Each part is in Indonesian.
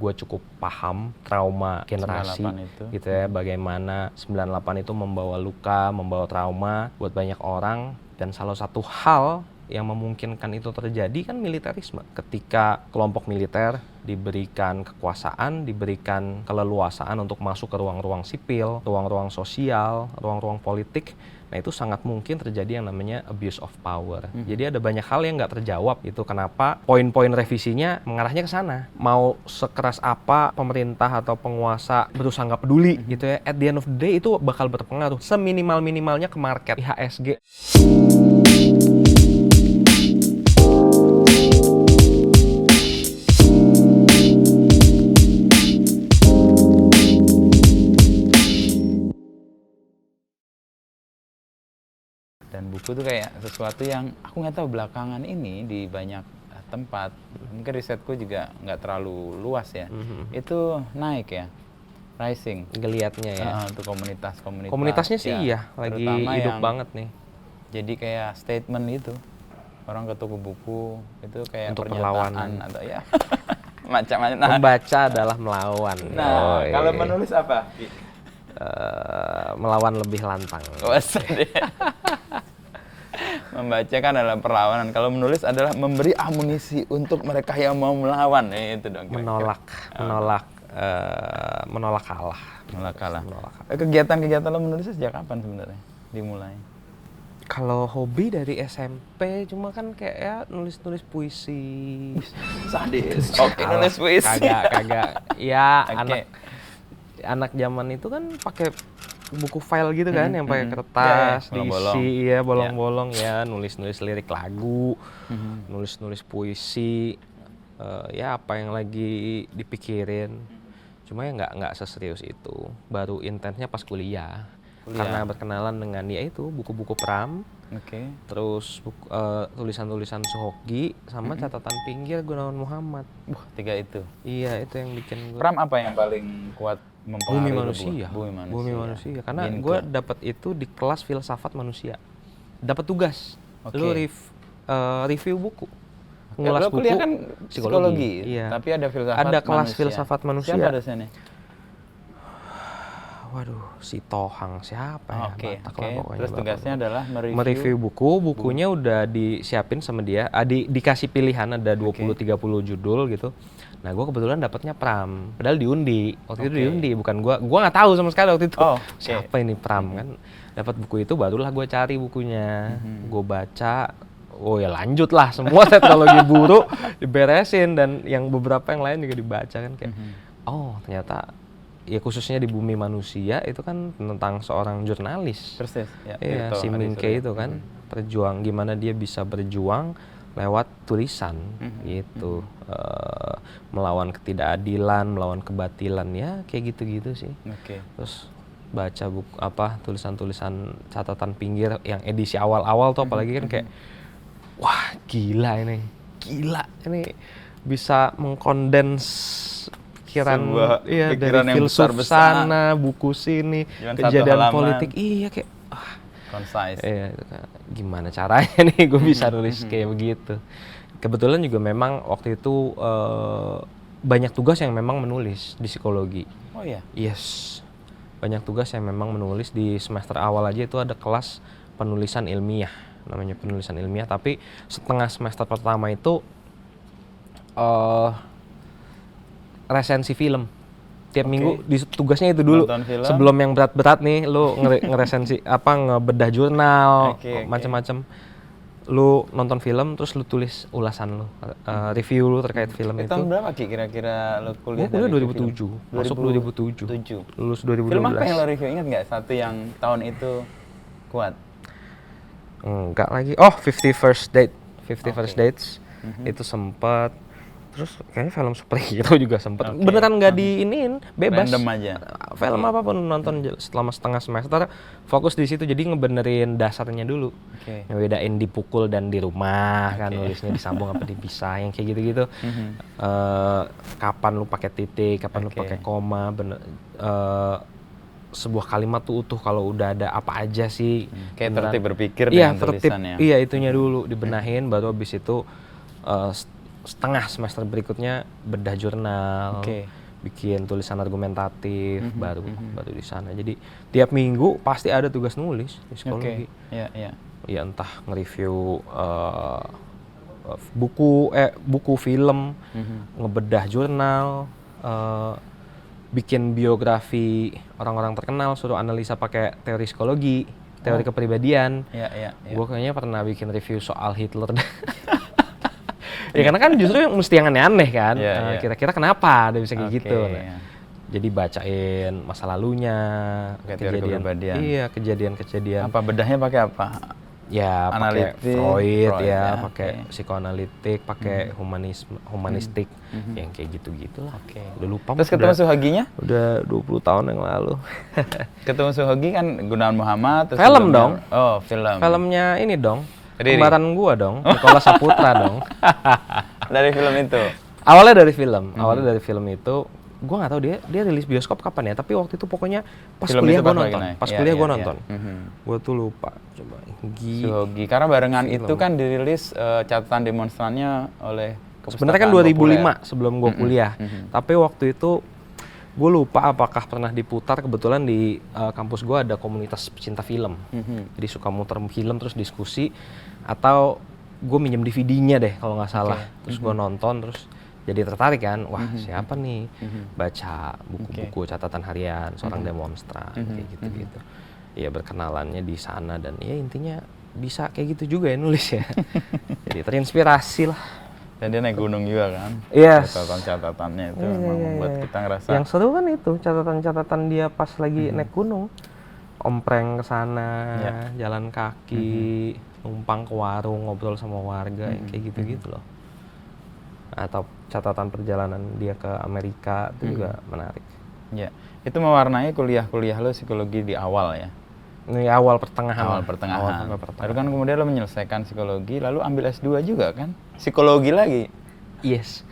gue cukup paham trauma generasi 98 itu. gitu ya, bagaimana 98 itu membawa luka, membawa trauma buat banyak orang, dan salah satu hal yang memungkinkan itu terjadi kan militerisme. Ketika kelompok militer diberikan kekuasaan, diberikan keleluasaan untuk masuk ke ruang-ruang sipil, ruang-ruang sosial, ruang-ruang politik, nah itu sangat mungkin terjadi yang namanya abuse of power. Jadi ada banyak hal yang nggak terjawab itu, kenapa poin-poin revisinya mengarahnya ke sana. Mau sekeras apa pemerintah atau penguasa berusaha nggak peduli gitu ya, at the end of the day itu bakal berpengaruh seminimal-minimalnya ke market IHSG. Dan buku tuh kayak sesuatu yang aku nggak tahu belakangan ini di banyak tempat, mungkin risetku juga nggak terlalu luas ya, itu naik ya, rising. Geliatnya ya. Untuk komunitas-komunitas. Komunitasnya sih ya, iya, lagi terutama hidup yang banget nih. Jadi kayak statement itu, orang ke toko buku itu kayak Untuk pernyataan perlawanan. atau ya macam-macam. Nah, Membaca adalah melawan. nah kalau menulis apa? Melawan lebih lantang. Membaca kan adalah perlawanan. Kalau menulis adalah memberi amunisi untuk mereka yang mau melawan. Itu dong. Menolak kalah. Menolak kalah. Kegiatan-kegiatan lo menulis sejak kapan sebenarnya dimulai? Kalau hobi dari SMP, cuma kan kayak ya nulis-nulis puisi. Sadis. Oke, nulis puisi. Kagak. Ya, Oke. anak zaman itu kan pakai buku file gitu kan, yang pakai Ya, kertas, bolong-bolong. diisi, ya bolong-bolong ya, nulis-nulis lirik lagu, nulis-nulis puisi, ya apa yang lagi dipikirin. Cuma ya nggak seserius itu. Baru intensnya pas kuliah. Karena berkenalan dengan ya itu buku-buku Pram, terus tulisan-tulisan Suhoki, sama catatan pinggir Gunawan Muhammad. 3 itu. Iya, itu yang bikin gue. Pram apa yang paling kuat Bumi mempengaruhi Manusia. Bumi Manusia. Karena gue dapat itu di kelas filsafat manusia. Dapat tugas. Lu review buku. Ngulas buku. Kuliah kan psikologi. Iya. Tapi ada filsafat manusia. Ada kelas filsafat manusia. Siapa dosennya? Waduh, si Tohang siapa ya? Oke. Pokoknya. Terus tugasnya adalah mereview buku. Bukunya udah disiapin sama dia. Dikasih pilihan ada 20-30 judul gitu. Nah, gue kebetulan dapatnya Pram. Padahal diundi. Waktu itu diundi, bukan gue. Gue nggak tahu sama sekali waktu itu. Siapa ini Pram kan? Dapat buku itu, barulah gue cari bukunya. Gue baca. Oh ya lanjut lah, semua teknologi buruk diberesin, dan yang beberapa yang lain juga dibaca kan kayak. Oh ternyata. Ya khususnya di Bumi Manusia itu kan tentang seorang jurnalis. Persis. Ya, si Mingke itu kan gimana dia bisa berjuang lewat tulisan gitu, melawan ketidakadilan, melawan kebatilan, ya kayak gitu-gitu sih. Terus baca buku tulisan-tulisan catatan pinggir yang edisi awal-awal tuh, apalagi kan kayak wah gila ini bisa mengkondens pikiran dari filsuf sana, buku sini, kejadian politik, kayak concise. Iya, gimana caranya nih gue bisa nulis kayak begitu. Kebetulan juga memang waktu itu banyak tugas yang memang menulis di psikologi. Oh iya? Yes, banyak tugas yang memang menulis. Di semester awal aja itu ada kelas penulisan ilmiah, namanya penulisan ilmiah, tapi setengah semester pertama itu resensi film. Tiap minggu tugasnya itu dulu. Sebelum yang berat-berat nih, lu ngeresensi ngebedah jurnal, macam-macam. Lu nonton film, terus lu tulis ulasan lu, review lu terkait film itu. Tahun berapa kira-kira lu kuliah? Gue kuliah 2007, masuk 2007. Lulus 2012. Film apa yang lo review, ingat nggak? Satu yang tahun itu kuat? Enggak lagi. Oh, 50 First Dates. Itu sempat. Terus kayaknya film superhero juga sempet. Beneran nggak diiniin, bebas. Random aja. Film apapun nonton selama setengah semester, fokus di situ. Jadi ngebenerin dasarnya dulu. Ngebedain dipukul dan di rumah, kan nulisnya disambung apa dipisah, yang kayak gitu-gitu. Kapan lu pakai titik, kapan lu pakai koma, sebuah kalimat tuh utuh kalau udah ada apa aja sih. Kayak tertib berpikir dengan tulisannya. Iya, itunya dulu dibenahin, baru habis itu setengah semester berikutnya bedah jurnal, Oke. bikin tulisan argumentatif, baru di sana. Jadi tiap minggu pasti ada tugas nulis di psikologi. Iya, iya. Ya entah nge-review buku film, ngebedah jurnal, bikin biografi orang-orang terkenal, suruh analisa pakai teori psikologi, teori kepribadian. Iya, iya. Gue kayaknya pernah bikin review soal Hitler. Ya karena kan justru mesti yang aneh-aneh kan. Iya, iya. Kira-kira kenapa dia bisa kayak Oke, gitu. iya. Jadi bacain masa lalunya, Pakai teori kepribadian. iya, kejadian-kejadian. Apa bedahnya pakai apa? Ya pakai Analitik, Freud Freud ya, ya, pakai oke. psikoanalitik, pakai humanistik, yang kayak gitu-gitu lah. Oke. Udah lupa. Terus ketemu Suhaginya? Udah 20 tahun yang lalu. Ketemu Suhagi kan Gunawan Muhammad. Terus Film sebelumnya- dong. Oh, film. Filmnya ini dong, Riri. kembaran gua dong, Nicholas Saputra dong. Dari film itu. Awalnya dari film itu, gue nggak tahu dia rilis bioskop kapan ya, tapi waktu itu pokoknya pas Film kuliah itu gue pas lagi nonton, naik. pas Iya, kuliah iya, gue iya. nonton, gue tuh lupa, coba Suhogi. Karena barengan itu kan dirilis catatan demonstrannya oleh sebenarnya kan Kepustakaan 2005 sebelum gue kuliah, tapi waktu itu gue lupa apakah pernah diputar, kebetulan di kampus gue ada komunitas pecinta film, jadi suka muter film terus diskusi, atau gue minjem DVD-nya deh kalau nggak salah, terus gue nonton terus jadi tertarik kan, wah siapa nih, baca buku-buku catatan harian seorang demonstran kayak gitu-gitu, ya berkenalannya di sana dan ya intinya bisa kayak gitu juga ya nulis ya, jadi terinspirasi lah. Dan dia naik gunung juga kan. Yes. Catatan-catatannya itu memang membuat kita ngerasa. Yang seru kan itu catatan-catatan dia pas lagi naik gunung, ompreng ke sana, jalan kaki, numpang ke warung, ngobrol sama warga, yang kayak gitu-gitu loh. Atau catatan perjalanan dia ke Amerika itu juga menarik. Ya, itu mewarnai kuliah-kuliah lo psikologi di awal ya. Ini awal pertengahan. Awal pertengahan. Awal sampai pertengahan. Lalu kan kemudian lo menyelesaikan psikologi, lalu ambil S2 juga kan? Psikologi lagi. Yes.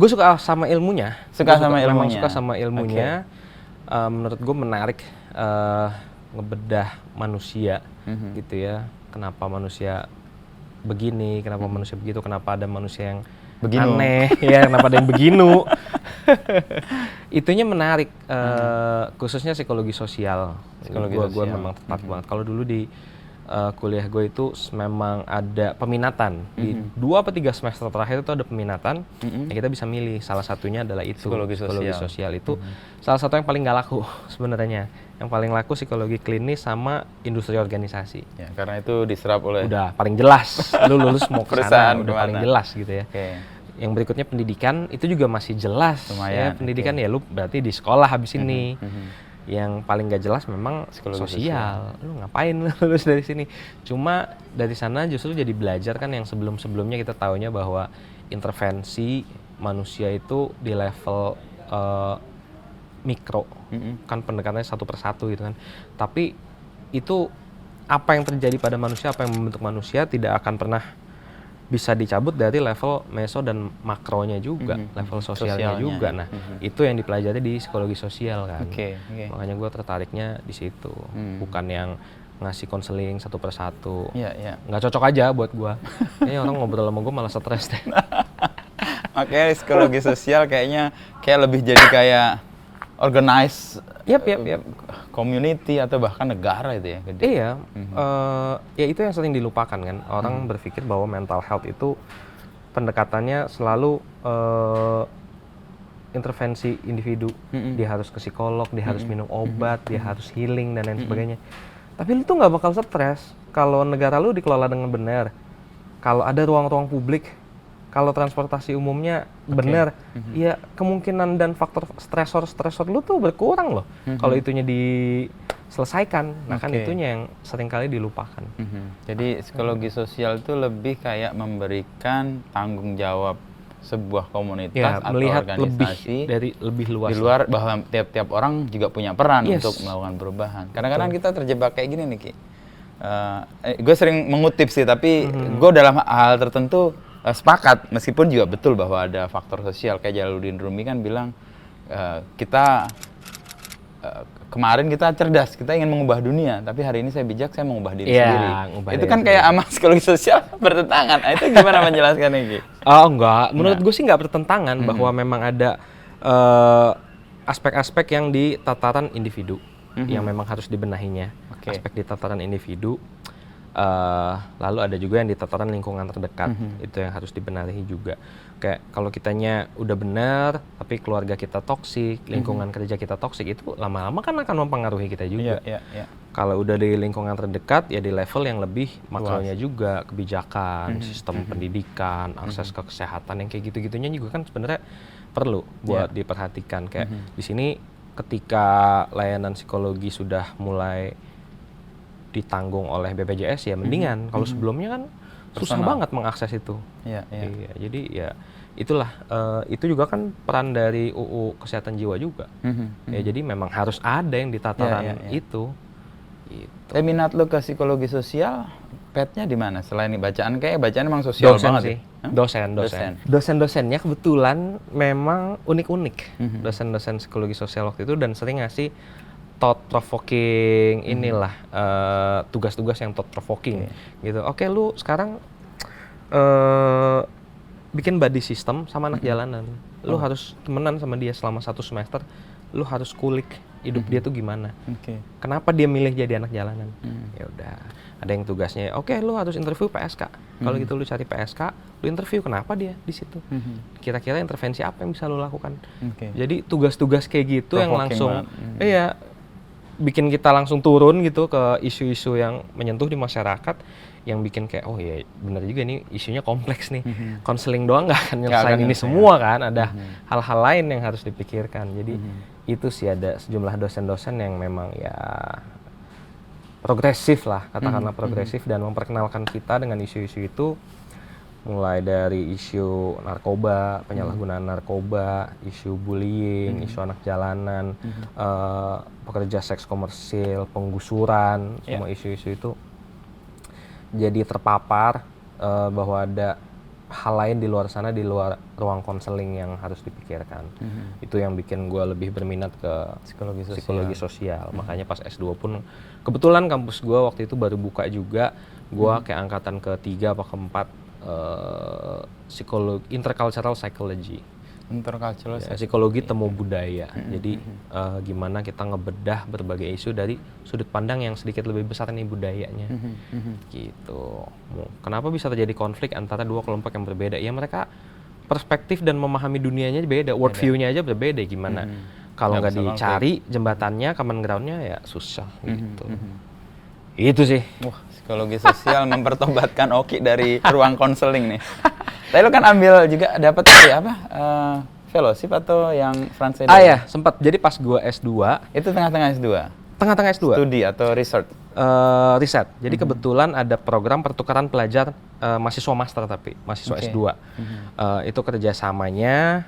Gue suka sama ilmunya. Suka Gua sama memang ilmunya. suka sama ilmunya. Menurut gue menarik ngebedah manusia gitu ya. Kenapa manusia begini, kenapa manusia begitu, kenapa ada manusia yang Beginu. aneh, ya kenapa ada yang beginu. Itunya menarik, khususnya psikologi sosial. Psikologi Gue sosial. memang tertarik banget. Kalau dulu di kuliah gue itu memang ada peminatan. Di 2 atau 3 semester terakhir itu ada peminatan, yang kita bisa milih. Salah satunya adalah itu, Psikologi sosial itu. Salah satu yang paling gak laku sebenarnya. Yang paling laku psikologi klinis sama industri organisasi. Ya, karena itu diserap oleh. Udah paling jelas, lu lulus mau ke Perusahaan sana, udah kemana. paling jelas gitu ya. Oke. Yang berikutnya pendidikan, itu juga masih jelas. Lumayan, Ya, pendidikan ya lu berarti di sekolah habis ini. Yang paling gak jelas memang Psikologi sosial. Lu ngapain lu lulus dari sini? Cuma dari sana justru jadi belajar kan yang sebelum-sebelumnya kita taunya bahwa intervensi manusia itu di level mikro, kan pendekatannya satu persatu gitu kan. Tapi itu apa yang terjadi pada manusia, apa yang membentuk manusia tidak akan pernah bisa dicabut dari level meso dan makronya juga, level sosialnya juga. Nah, itu yang dipelajari di psikologi sosial kan. Oke. Makanya gue tertariknya di situ, bukan yang ngasih konseling satu persatu. Iya, iya. Nggak cocok aja buat gue. Kayaknya orang ngobrol sama gue malah stres deh. Makanya psikologi sosial kayaknya kayak lebih jadi kayak organize Yap. community atau bahkan negara itu ya gede. Iya, ya itu yang sering dilupakan kan. Orang berpikir bahwa mental health itu pendekatannya selalu intervensi individu. Dia harus ke psikolog, dia harus minum obat, dia harus healing dan lain sebagainya. Tapi lu tuh nggak bakal stres kalau negara lu dikelola dengan benar. Kalau ada ruang-ruang publik, kalau transportasi umumnya benar, ya kemungkinan dan faktor stresor lu tuh berkurang loh. Kalau itunya diselesaikan, nah kan itunya yang seringkali dilupakan. Jadi psikologi sosial itu lebih kayak memberikan tanggung jawab sebuah komunitas Ya, atau melihat organisasi lebih luas. di luar bahwa tiap-tiap orang juga punya peran Yes. untuk melakukan perubahan. Kadang-kadang kita terjebak kayak gini nih Ki. Gue sering mengutip sih, tapi gue dalam hal tertentu sepakat, meskipun juga betul bahwa ada faktor sosial. Kayak Jalaluddin Rumi kan bilang kita kemarin kita cerdas, kita ingin mengubah dunia, tapi hari ini saya bijak, saya mengubah diri Iya, sendiri. ngubah Itu diri kan kayak sendiri. sama psikologi sosial bertentangan. Nah, itu gimana menjelaskannya, Ki? Oh enggak, menurut gue sih nggak bertentangan bahwa memang ada aspek-aspek yang di tataran individu yang memang harus dibenahinya. Oke. Aspek di tataran individu, lalu ada juga yang di tataran lingkungan terdekat, itu yang harus dibenahi juga. Kayak kalau kitanya udah benar, tapi keluarga kita toksik, lingkungan kerja kita toksik, itu lama-lama kan akan mempengaruhi kita juga. Iya. Kalau udah di lingkungan terdekat, ya di level yang lebih makronya juga, kebijakan, sistem pendidikan, akses ke kesehatan, yang kayak gitu-gitunya juga kan sebenarnya perlu buat diperhatikan. Kayak di sini ketika layanan psikologi sudah mulai ditanggung oleh BPJS, ya mendingan. Kalau sebelumnya kan susah Personal. banget mengakses itu. Iya. Iya, jadi ya itulah, itu juga kan peran dari UU Kesehatan Jiwa juga. Ya, jadi memang harus ada yang di tataran itu. Gitu. Tapi minat lo ke psikologi sosial, petnya di mana? Selain ini bacaan, kayak bacaan emang sosial Dosen banget sih. ya? Hah? Dosen. Dosen-dosennya kebetulan memang unik-unik. Dosen-dosen psikologi sosial waktu itu, dan sering ngasih thought provoking inilah, tugas-tugas yang thought provoking gitu. Oke, lu sekarang bikin body system sama anak jalanan. Lu harus temenan sama dia selama 1 semester. Lu harus kulik hidup dia tuh gimana. Oke. Kenapa dia milih jadi anak jalanan? Ya udah, ada yang tugasnya, oke, lu harus interview PSK. Kalau gitu lu cari PSK, lu interview kenapa dia di situ. Kira-kira intervensi apa yang bisa lu lakukan. Oke. Jadi tugas-tugas kayak gitu yang Provoking langsung banget. iya, bikin kita langsung turun gitu ke isu-isu yang menyentuh di masyarakat, yang bikin kayak, oh ya bener juga nih, isunya kompleks nih. Konseling doang nggak akan nyelesain ini semua kan, ada hal-hal lain yang harus dipikirkan. Jadi itu sih ada sejumlah dosen-dosen yang memang ya progresif lah, katakanlah progresif, dan memperkenalkan kita dengan isu-isu itu, mulai dari isu narkoba, penyalahgunaan narkoba, isu bullying, isu anak jalanan, pekerja seks komersil, penggusuran, semua isu-isu itu jadi terpapar bahwa ada hal lain di luar sana, di luar ruang konseling yang harus dipikirkan. Itu yang bikin gue lebih berminat ke psikologi sosial. Makanya pas S2 pun, kebetulan kampus gue waktu itu baru buka juga, gue kayak angkatan ke-3 apa ke-4, psikologi, intercultural psychology. Intercultural Ya, psikologi temu budaya. Jadi gimana kita ngebedah berbagai isu dari sudut pandang yang sedikit lebih besar nih budayanya. Gitu. Kenapa bisa terjadi konflik antara dua kelompok yang berbeda? Ya mereka perspektif dan memahami dunianya beda, world view-nya aja berbeda. Gimana? Kalau nggak dicari jembatannya, common ground-nya, ya susah gitu. Itu sih. Wah, psikologi sosial mempertobatkan Oki dari ruang konseling nih. Tapi lo kan ambil juga dapat apa? Fellowship atau yang Franseda? Ya, sempat. Jadi pas gua S2, Itu tengah-tengah S2. tengah-tengah S2. Studi atau research? Riset. Jadi kebetulan ada program pertukaran pelajar mahasiswa master, tapi mahasiswa S2. Itu kerjasamanya,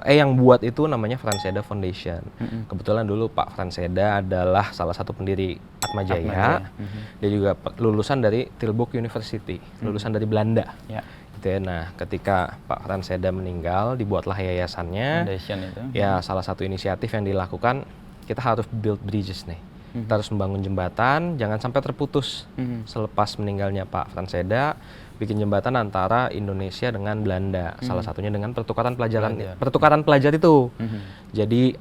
yang buat itu namanya Franseda Foundation. Kebetulan dulu Pak Franseda adalah salah satu pendiri Atmajaya. Dia juga lulusan dari Tilburg University, lulusan dari Belanda. Ya. Gitu ya. Nah, ketika Pak Franseda meninggal, dibuatlah yayasannya. Foundation itu. Ya, salah satu inisiatif yang dilakukan, kita harus build bridges nih. Kita harus membangun jembatan, jangan sampai terputus. Selepas meninggalnya Pak Franseda, bikin jembatan antara Indonesia dengan Belanda. Salah satunya dengan pertukaran pelajar itu. Jadi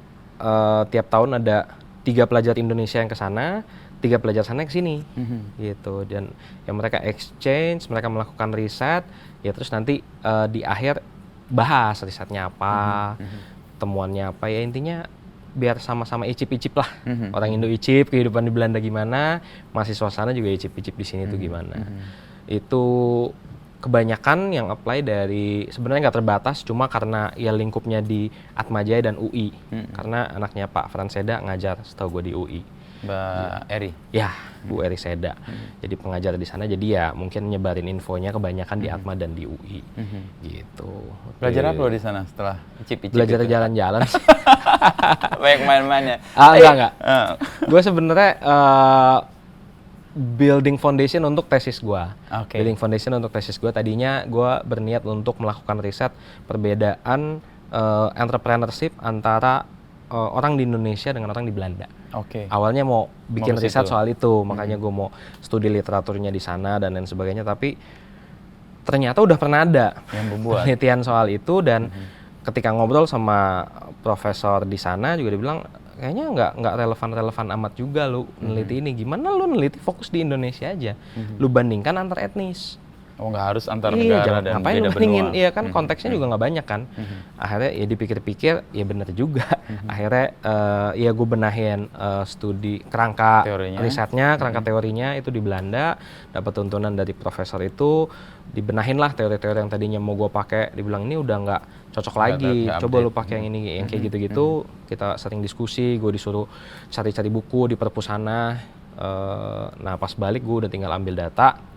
tiap tahun ada 3 pelajar Indonesia yang ke sana, 3 pelajar sana yang ke sini. Gitu. Dan yang mereka exchange, mereka melakukan riset, ya terus nanti di akhir bahas risetnya apa, temuannya apa, ya intinya biar sama-sama icip-icip lah. Orang Indo icip kehidupan di Belanda gimana, mahasiswa sana juga icip-icip di sini tuh gimana. Itu kebanyakan yang apply dari, sebenarnya nggak terbatas, cuma karena ya lingkupnya di Atmajaya dan UI. Karena anaknya Pak Franseda ngajar, setahu gue, di UI. Mbak Eri. Ya, Bu Eri Seda. Jadi pengajar di sana, jadi ya mungkin nyebarin infonya kebanyakan di Atma dan di UI. Gitu. Belajar apa lo di sana setelah icip-icip? Belajar itu? jalan-jalan. Banyak main-mainnya. Enggak. Gue sebenarnya building foundation untuk tesis gue. Building foundation untuk tesis gue. Tadinya gue berniat untuk melakukan riset perbedaan entrepreneurship antara orang di Indonesia dengan orang di Belanda. Oke. Awalnya mau bikin ke riset situ. soal itu, makanya gue mau studi literaturnya di sana dan lain sebagainya. Tapi ternyata udah pernah ada Yang membuat. penelitian soal itu, dan ketika ngobrol sama profesor di sana juga dia bilang kayaknya nggak relevan amat juga lu neliti ini. Gimana lu neliti fokus di Indonesia aja, lu bandingkan antar etnis. Oh, nggak harus antar Iya, negara jangan dan ngapain beda lu bandingin, benua. iya kan konteksnya juga nggak banyak kan. Akhirnya ya dipikir-pikir, ya bener juga. Akhirnya ya gue benahin studi kerangka Teorinya. risetnya, kerangka teorinya itu di Belanda, dapat tuntunan dari profesor itu, dibenahin lah teori-teori yang tadinya mau gue pakai, dibilang ini udah nggak cocok lagi, nggak coba update. lu pakai yang ini, yang kayak gitu-gitu. Kita sering diskusi, gue disuruh cari-cari buku di perpus sana. Nah pas balik gue udah tinggal ambil data,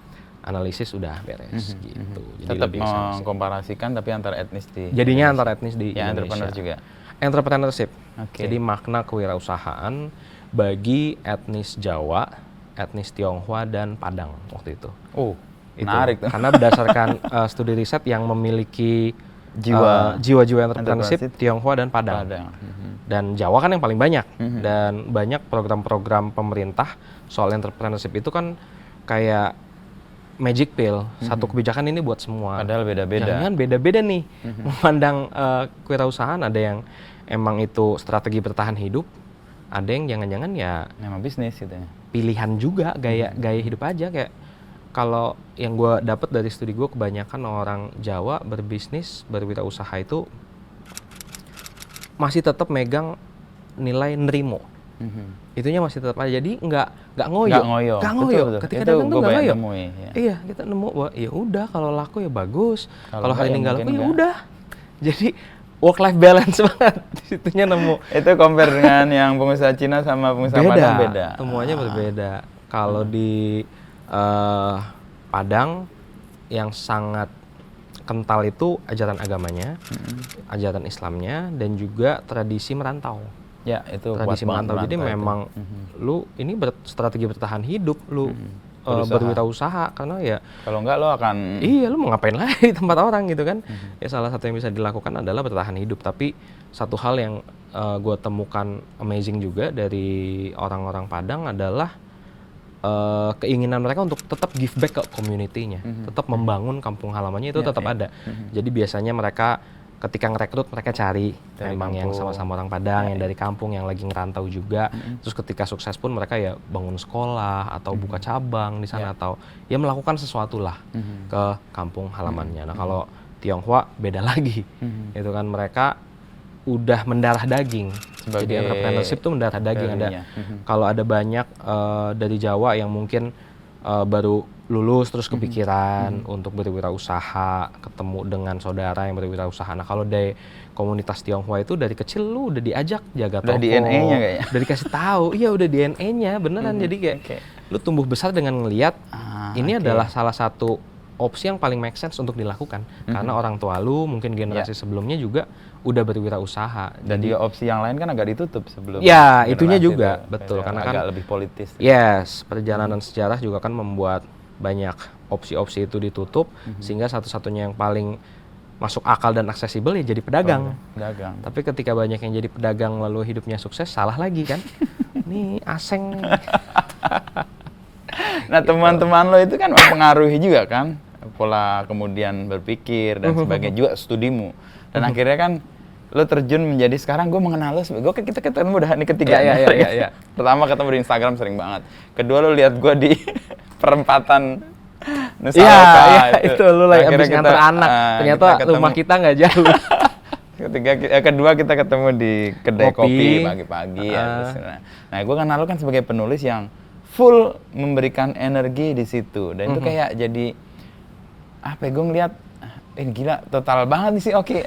analisis udah beres gitu. Jadi Tetap lebih sama sih. mengkomparasikan tapi antar etnis di Jadinya antar etnis di ya, Indonesia. entrepreneur juga. Entrepreneurship. Oke. Jadi makna kewirausahaan bagi etnis Jawa, etnis Tionghoa dan Padang waktu itu. Oh, Itu. menarik tuh. Karena berdasarkan studi riset yang memiliki jiwa-jiwa entrepreneurship Tionghoa dan Padang. Dan Jawa kan yang paling banyak. Dan banyak program-program pemerintah soal entrepreneurship itu kan kayak magic pill, satu kebijakan ini buat semua. Padahal beda-beda. Jangan beda-beda nih memandang kewirausahaan. Ada yang emang itu strategi bertahan hidup, ada yang jangan-jangan ya Memang bisnis gitu ya. pilihan juga, gaya hidup aja. Kayak kalau yang gue dapat dari studi gue, kebanyakan orang Jawa berbisnis, berwirausaha itu masih tetap megang nilai nerimo. Itunya masih tetap aja, jadi nggak ngoyo. Betul. Ketika Itu dagang tuh gua nggak banyak ngoyo. nemui, ya. Iya, kita nemu bahwa ya udah kalau laku ya bagus, kalau hari nggak, ini nggak ya laku mungkin ya nggak. udah. Jadi work life balance banget di situnya nemu. Itu compare dengan yang pengusaha Cina sama pengusaha Padang beda. Semuanya berbeda. Kalau di Padang yang sangat kental itu ajaran agamanya, ajaran Islamnya, dan juga tradisi merantau. Ya, itu Tradisi kuat banget merantau. Jadi itu. memang lu ini strategi bertahan hidup, lu berwirausaha, karena ya Kalau enggak lo akan iya, lu mau ngapain lagi di tempat orang gitu kan. Ya salah satu yang bisa dilakukan adalah bertahan hidup. Tapi satu hal yang gue temukan amazing juga dari orang-orang Padang adalah keinginan mereka untuk tetap give back ke community-nya, tetap membangun kampung halamannya itu tetap ada. Jadi biasanya mereka ketika ngerekrut, mereka cari Dari memang yang kampung. sama-sama orang Padang, yang dari kampung, yang lagi ngerantau juga. Terus ketika sukses pun mereka ya bangun sekolah atau buka cabang di sana, atau ya melakukan sesuatu lah ke kampung halamannya. Nah kalau Tionghoa beda lagi, itu kan mereka udah mendarah daging. Jadi Sebagai entrepreneurship tuh mendarah daging. Ada value-nya. kalau ada banyak dari Jawa yang mungkin baru lulus terus kepikiran untuk berwirausaha, ketemu dengan saudara yang berwirausaha. Nah kalau dari komunitas Tionghoa itu dari kecil lu udah diajak jaga Udah toko, DNA-nya kayaknya. udah dikasih tahu, iya udah DNA-nya beneran. Jadi kayak lu tumbuh besar dengan ngelihat ini adalah salah satu opsi yang paling make sense untuk dilakukan, karena orang tua lu mungkin generasi sebelumnya juga udah berwirausaha. dan juga opsi yang lain kan agak ditutup sebelum Ya, itunya generasi juga, itu. betul. Kayak Karena agak kan lebih politis. yes, perjalanan sejarah juga kan membuat banyak opsi-opsi itu ditutup, sehingga satu-satunya yang paling masuk akal dan aksesibel ya jadi pedagang. Dagang. Tapi ketika banyak yang jadi pedagang lalu hidupnya sukses, salah lagi kan? Nih aseng. Nah, teman-teman lo itu kan mempengaruhi juga kan pola kemudian berpikir dan sebagainya, juga studimu. Dan akhirnya kan lo terjun menjadi, sekarang gue mengenal lo, kita ketemu udah ini ketiga. Iya. Pertama ketemu di Instagram sering banget. Kedua lo lihat gue di perempatan Nusa Iya, Loka, itu lu lagi Akhirnya abis nganter anak. Ternyata kita ketemu. rumah kita nggak jauh. Kedua kita ketemu di kedai Kopi. kopi pagi-pagi. Nah, gue kenal lo kan sebagai penulis yang full memberikan energi di situ, dan itu kayak jadi apa ya, gue ngeliat ini gila total banget nih sih. Oke.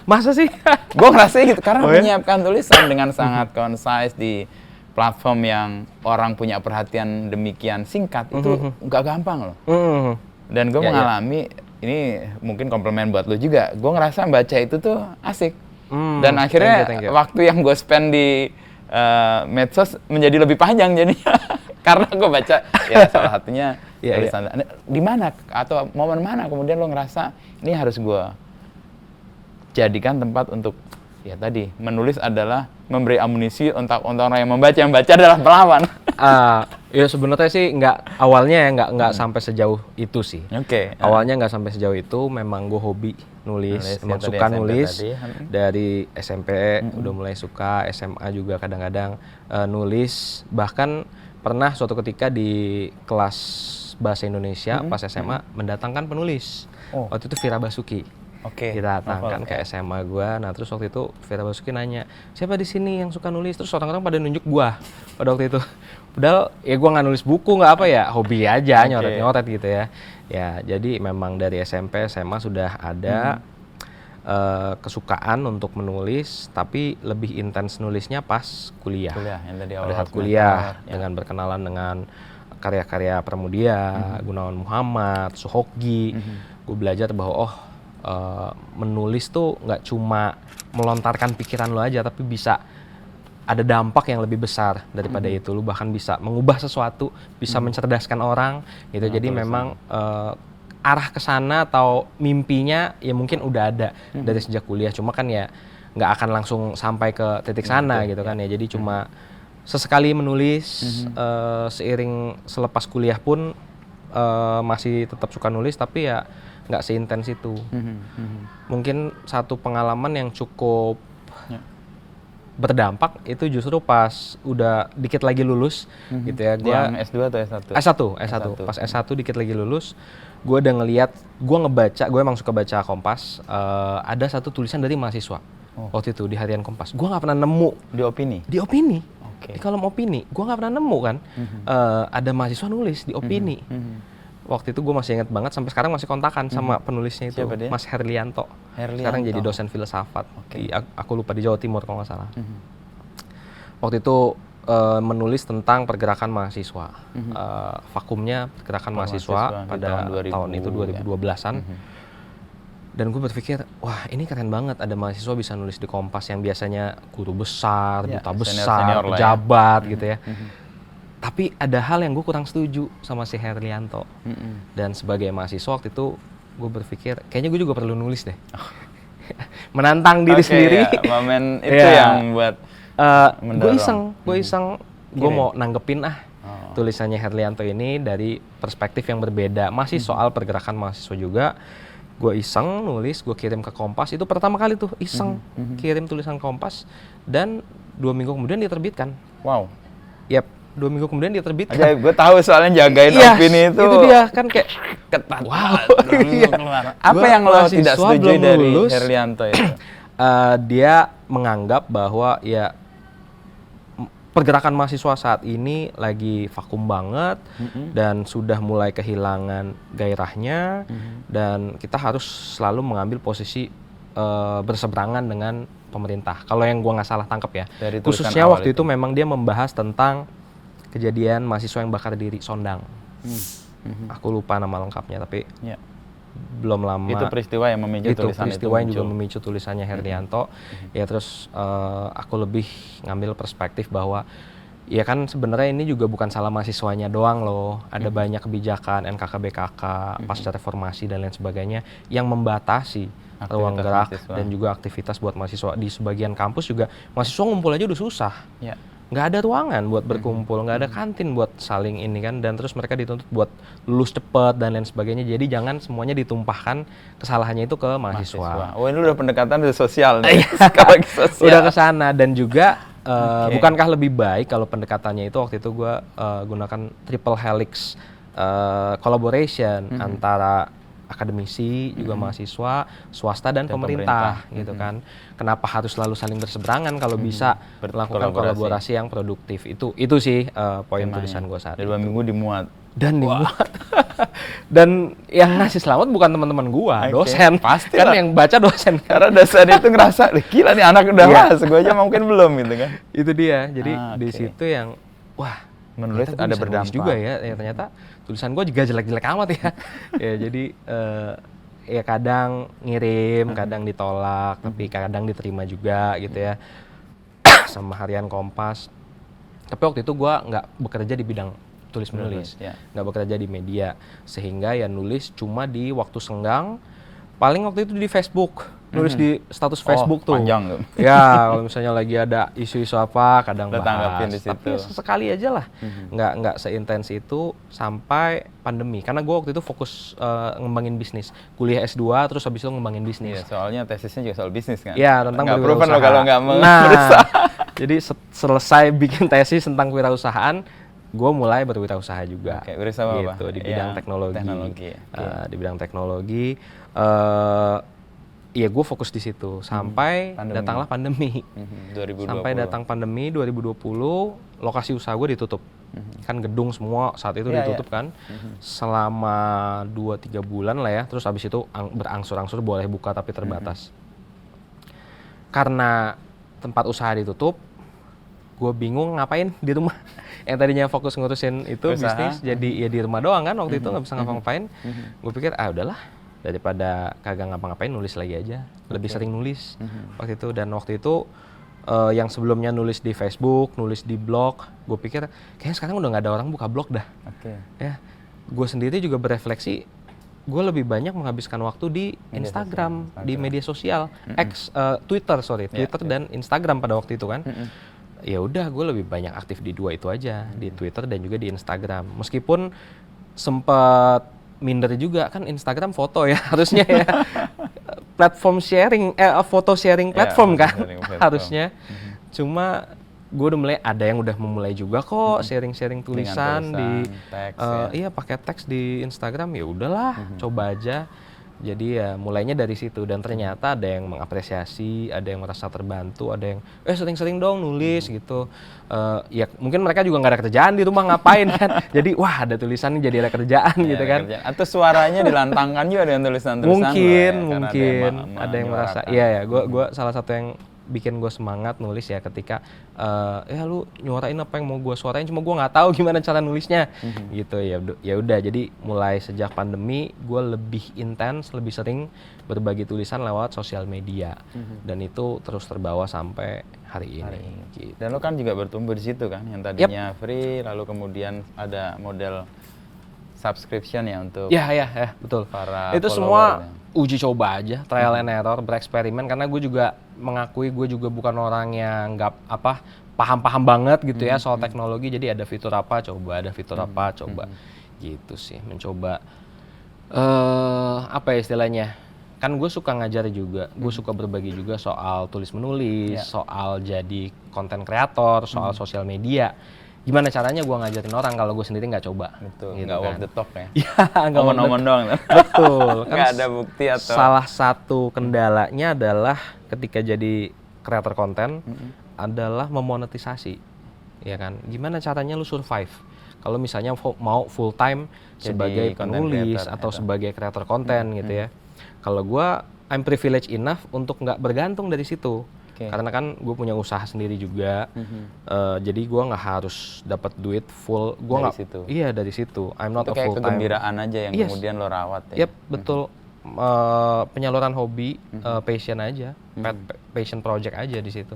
Masa sih? Gue ngerasa gitu karena Oh ya? menyiapkan tulisan dengan sangat concise di platform yang orang punya perhatian demikian singkat itu nggak gampang loh. Dan gue mengalami, ini mungkin komplimen buat lo juga, gue ngerasa baca itu tuh asik. Dan akhirnya thank you. waktu yang gue spend di medsos menjadi lebih panjang jadinya. Karena gue baca, ya salah satunya tulisan. Di mana atau momen mana kemudian lo ngerasa ini harus gue jadikan tempat untuk ya tadi menulis adalah memberi amunisi untuk orang yang membaca adalah pelawan. Ya sebenarnya sih awalnya ya nggak sampai sejauh itu sih. Oke. Awalnya nggak sampai sejauh itu, memang gue hobi nulis, emang ya, suka SMP nulis tadi. dari SMP udah mulai suka, SMA juga kadang-kadang nulis, bahkan pernah suatu ketika di kelas bahasa Indonesia pas SMA mendatangkan penulis. Waktu itu Vira Basuki. Oke. Kita datangkan ke SMA gua. Nah, terus waktu itu Vira Basuki nanya, "Siapa di sini yang suka nulis?" Terus orang-orang pada nunjuk gua pada waktu itu. Padahal ya gua nggak nulis buku, nggak apa ya, hobi aja, nyoret-nyoret gitu ya. Ya, jadi memang dari SMP, SMA sudah ada kesukaan untuk menulis, tapi lebih intens nulisnya pas kuliah. Yang tadi Pada saat kuliah, dengan berkenalan dengan karya-karya Pramudia, Gunawan Muhammad, Suhoki, gue belajar bahwa menulis tuh nggak cuma melontarkan pikiran lo aja, tapi bisa ada dampak yang lebih besar daripada itu. Lu bahkan bisa mengubah sesuatu, bisa mencerdaskan orang gitu. Jadi memang arah ke sana atau mimpinya ya mungkin udah ada dari sejak kuliah. Cuma kan ya nggak akan langsung sampai ke titik sana gitu kan ya. Jadi cuma sesekali menulis, seiring selepas kuliah pun masih tetap suka nulis, tapi ya nggak seintens itu. Mungkin satu pengalaman yang cukup berdampak itu justru pas udah dikit lagi lulus gitu ya. Yang S2 atau S1? S1. Pas S1 dikit lagi lulus, gue udah ngeliat, gue ngebaca, gue emang suka baca Kompas, ada satu tulisan dari mahasiswa waktu itu di harian Kompas. Gue nggak pernah nemu di opini. Di kolom opini, gue nggak pernah nemu kan. Ada mahasiswa nulis di opini. Waktu itu gue masih inget banget, sampai sekarang masih kontakan sama penulisnya itu, Mas Herlianto. Sekarang jadi dosen filsafat. Aku lupa di Jawa Timur kalau nggak salah. Waktu itu menulis tentang pergerakan mahasiswa. Vakumnya pergerakan mahasiswa pada tahun itu 2012-an. Dan gue berpikir, wah ini keren banget ada mahasiswa bisa nulis di Kompas yang biasanya guru besar, duta besar, pejabat gitu ya. Tapi ada hal yang gue kurang setuju sama si Herlianto. Dan sebagai mahasiswa waktu itu gue berpikir, kayaknya gue juga perlu nulis deh. Menantang diri sendiri. Momen itu yang buat mendorong. Gue iseng, gue mau nanggepin tulisannya Herlianto ini dari perspektif yang berbeda. Masih soal pergerakan mahasiswa juga. Gue iseng nulis, gue kirim ke Kompas. Itu pertama kali tuh iseng kirim tulisan Kompas. Dan 2 minggu kemudian diterbitkan. Wow. Yap, 2 minggu kemudian diterbitkan. Ajaib, gue tahu soalnya jagain opini itu. Itu dia kan kayak ketat. Wow. Apa yang lo tidak setuju dari Herlianto itu? Dia menganggap bahwa ya pergerakan mahasiswa saat ini lagi vakum banget dan sudah mulai kehilangan gairahnya, dan kita harus selalu mengambil posisi berseberangan dengan pemerintah. Kalau yang gua nggak salah tangkap ya. Khususnya waktu itu memang dia membahas tentang kejadian mahasiswa yang bakar diri Sondang. Aku lupa nama lengkapnya, tapi belum lama. Itu peristiwa yang memicu tulisan itu. Peristiwa yang juga memicu tulisannya Herlianto. Ya terus aku lebih ngambil perspektif bahwa ya kan sebenarnya ini juga bukan salah mahasiswanya doang loh. Ada banyak kebijakan NKK-BKK, pasca reformasi dan lain sebagainya yang membatasi ruang gerak dan juga aktivitas buat mahasiswa. Di sebagian kampus juga mahasiswa ngumpul aja udah susah. Nggak ada ruangan buat berkumpul, nggak ada kantin buat saling ini kan, dan terus mereka dituntut buat lulus cepat dan lain sebagainya. Jadi jangan semuanya ditumpahkan kesalahannya itu ke mahasiswa. Oh ini udah pendekatan sosial nih. Sosial. Udah ke sana. Dan juga bukankah lebih baik kalau pendekatannya itu waktu itu gue gunakan triple helix collaboration antara akademisi, juga mahasiswa, swasta dan pemerintah gitu kan. Kenapa harus selalu saling berseberangan kalau bisa melakukan kolaborasi yang produktif? Itu sih poin tulisan gue saat itu. 2 minggu dimuat. Dan dimuat. Dan yang ngasih selamat bukan teman-teman gue, dosen. Pasti kan yang baca dosen. Karena dosen itu ngerasa, gila nih anak udah bahas, gue aja mungkin belum gitu kan. Itu dia. Jadi di situ yang wah, menulis ada berdampak juga ya ternyata tulisan gue juga jelek-jelek amat ya. Ya jadi ya kadang ngirim, kadang ditolak, tapi kadang diterima juga gitu ya. Sama harian Kompas. Tapi waktu itu gue nggak bekerja di bidang tulis menulis, nggak bekerja di media, sehingga ya nulis cuma di waktu senggang, Paling waktu itu di Facebook, nulis di status Facebook tuh. Panjang tuh. Ya, kalau misalnya lagi ada isu-isu apa, kadang Lo tanggapin bahas. di situ. Tapi ya sesekali aja lah, nggak seintens itu sampai pandemi. Karena gue waktu itu fokus ngembangin bisnis, kuliah S2, terus habis itu ngembangin bisnis. Iya, soalnya tesisnya juga soal bisnis kan. Iya, tentang nggak proven berwirausaha. lo kalau nggak mau Nah, berusaha. jadi selesai bikin tesis tentang kewirausahaan, gue mulai berwirausaha juga. Oke, wirausaha apa? Gitu, di bidang Ya, teknologi. teknologi, oke. Di bidang teknologi, iya gue fokus di situ sampai Pandemi. datanglah pandemi. 2020. Sampai datang pandemi 2020, lokasi usaha gue ditutup. Kan gedung semua saat itu Iya, ditutup kan. Selama 2-3 bulan lah ya, terus habis itu berangsur-angsur boleh buka tapi terbatas. Karena tempat usaha ditutup, gue bingung ngapain di rumah. Yang tadinya fokus ngurusin itu Usaha. bisnis, jadi ya di rumah doang kan waktu itu nggak bisa ngapa-ngapain. Gue pikir udahlah, daripada kagak ngapa-ngapain nulis lagi aja. Lebih sering nulis waktu itu. Dan waktu itu yang sebelumnya nulis di Facebook, nulis di blog, gue pikir kayaknya sekarang udah nggak ada orang buka blog dah. Oke. Ya, gue sendiri juga berefleksi, gue lebih banyak menghabiskan waktu di Instagram, di media sosial, Twitter Twitter. dan Instagram pada waktu itu kan. Ya udah, gue lebih banyak aktif di dua itu aja, di Twitter dan juga di Instagram. Meskipun sempat minder juga kan, Instagram foto ya harusnya ya. Platform sharing, foto sharing platform kan sharing platform. harusnya. Cuma gue udah mulai, ada yang udah memulai juga kok sharing-sharing tulisan di teks, iya pakai teks di Instagram. Ya udahlah, coba aja. Jadi ya mulainya dari situ, dan ternyata ada yang mengapresiasi, ada yang merasa terbantu, ada yang sering-sering dong nulis gitu. Ya mungkin mereka juga nggak ada kerjaan di rumah, ngapain kan. Jadi wah, ada tulisan nih, jadi ada kerjaan gitu kan. Atau suaranya dilantangkan juga dengan tulisan-tulisan. Mungkin ada yang merasa, iya ya, gue salah satu yang bikin gue semangat nulis ya ketika ya lu nyuarain apa yang mau gue suarain, cuma gue nggak tahu gimana cara nulisnya gitu. Ya udah, jadi mulai sejak pandemi gue lebih intens, lebih sering berbagi tulisan lewat sosial media, dan itu terus terbawa sampai hari ini. Gitu. Dan lo kan juga bertumbuh di situ kan, yang tadinya free, lalu kemudian ada model subscription ya untuk ya betul. para itu follower semua ya. uji coba aja, trial and error, bereksperimen. Karena gue juga mengakui gue juga bukan orang yang nggak paham banget gitu ya soal teknologi. Jadi ada fitur apa coba, ada fitur apa coba, gitu sih. Mencoba apa ya istilahnya, kan gue suka ngajar juga, gue suka berbagi juga soal tulis menulis, soal jadi konten kreator, soal sosial media. Gimana caranya gue ngajarin orang kalau gue sendiri nggak coba. Betul, gitu nggak kan. walk the talk ya. Iya, nggak Ngomong-ngomong doang. Betul. Kan Nggak ada bukti atau. salah satu kendalanya adalah ketika jadi kreator konten adalah memonetisasi, ya kan. Gimana caranya lu survive? Kalau misalnya mau full time Jadi sebagai content penulis creator, atau gitu. sebagai kreator konten gitu ya. Kalau gue, I'm privileged enough untuk nggak bergantung dari situ. Karena kan gue punya usaha sendiri juga, jadi gue nggak harus dapat duit full. Gua Dari situ. Iya, dari situ. I'm not Itu a kayak full time. kegembiraan aja yang Yes. kemudian lo rawat ya. Yep, betul. Penyaluran hobi, passion aja, passion project aja di situ.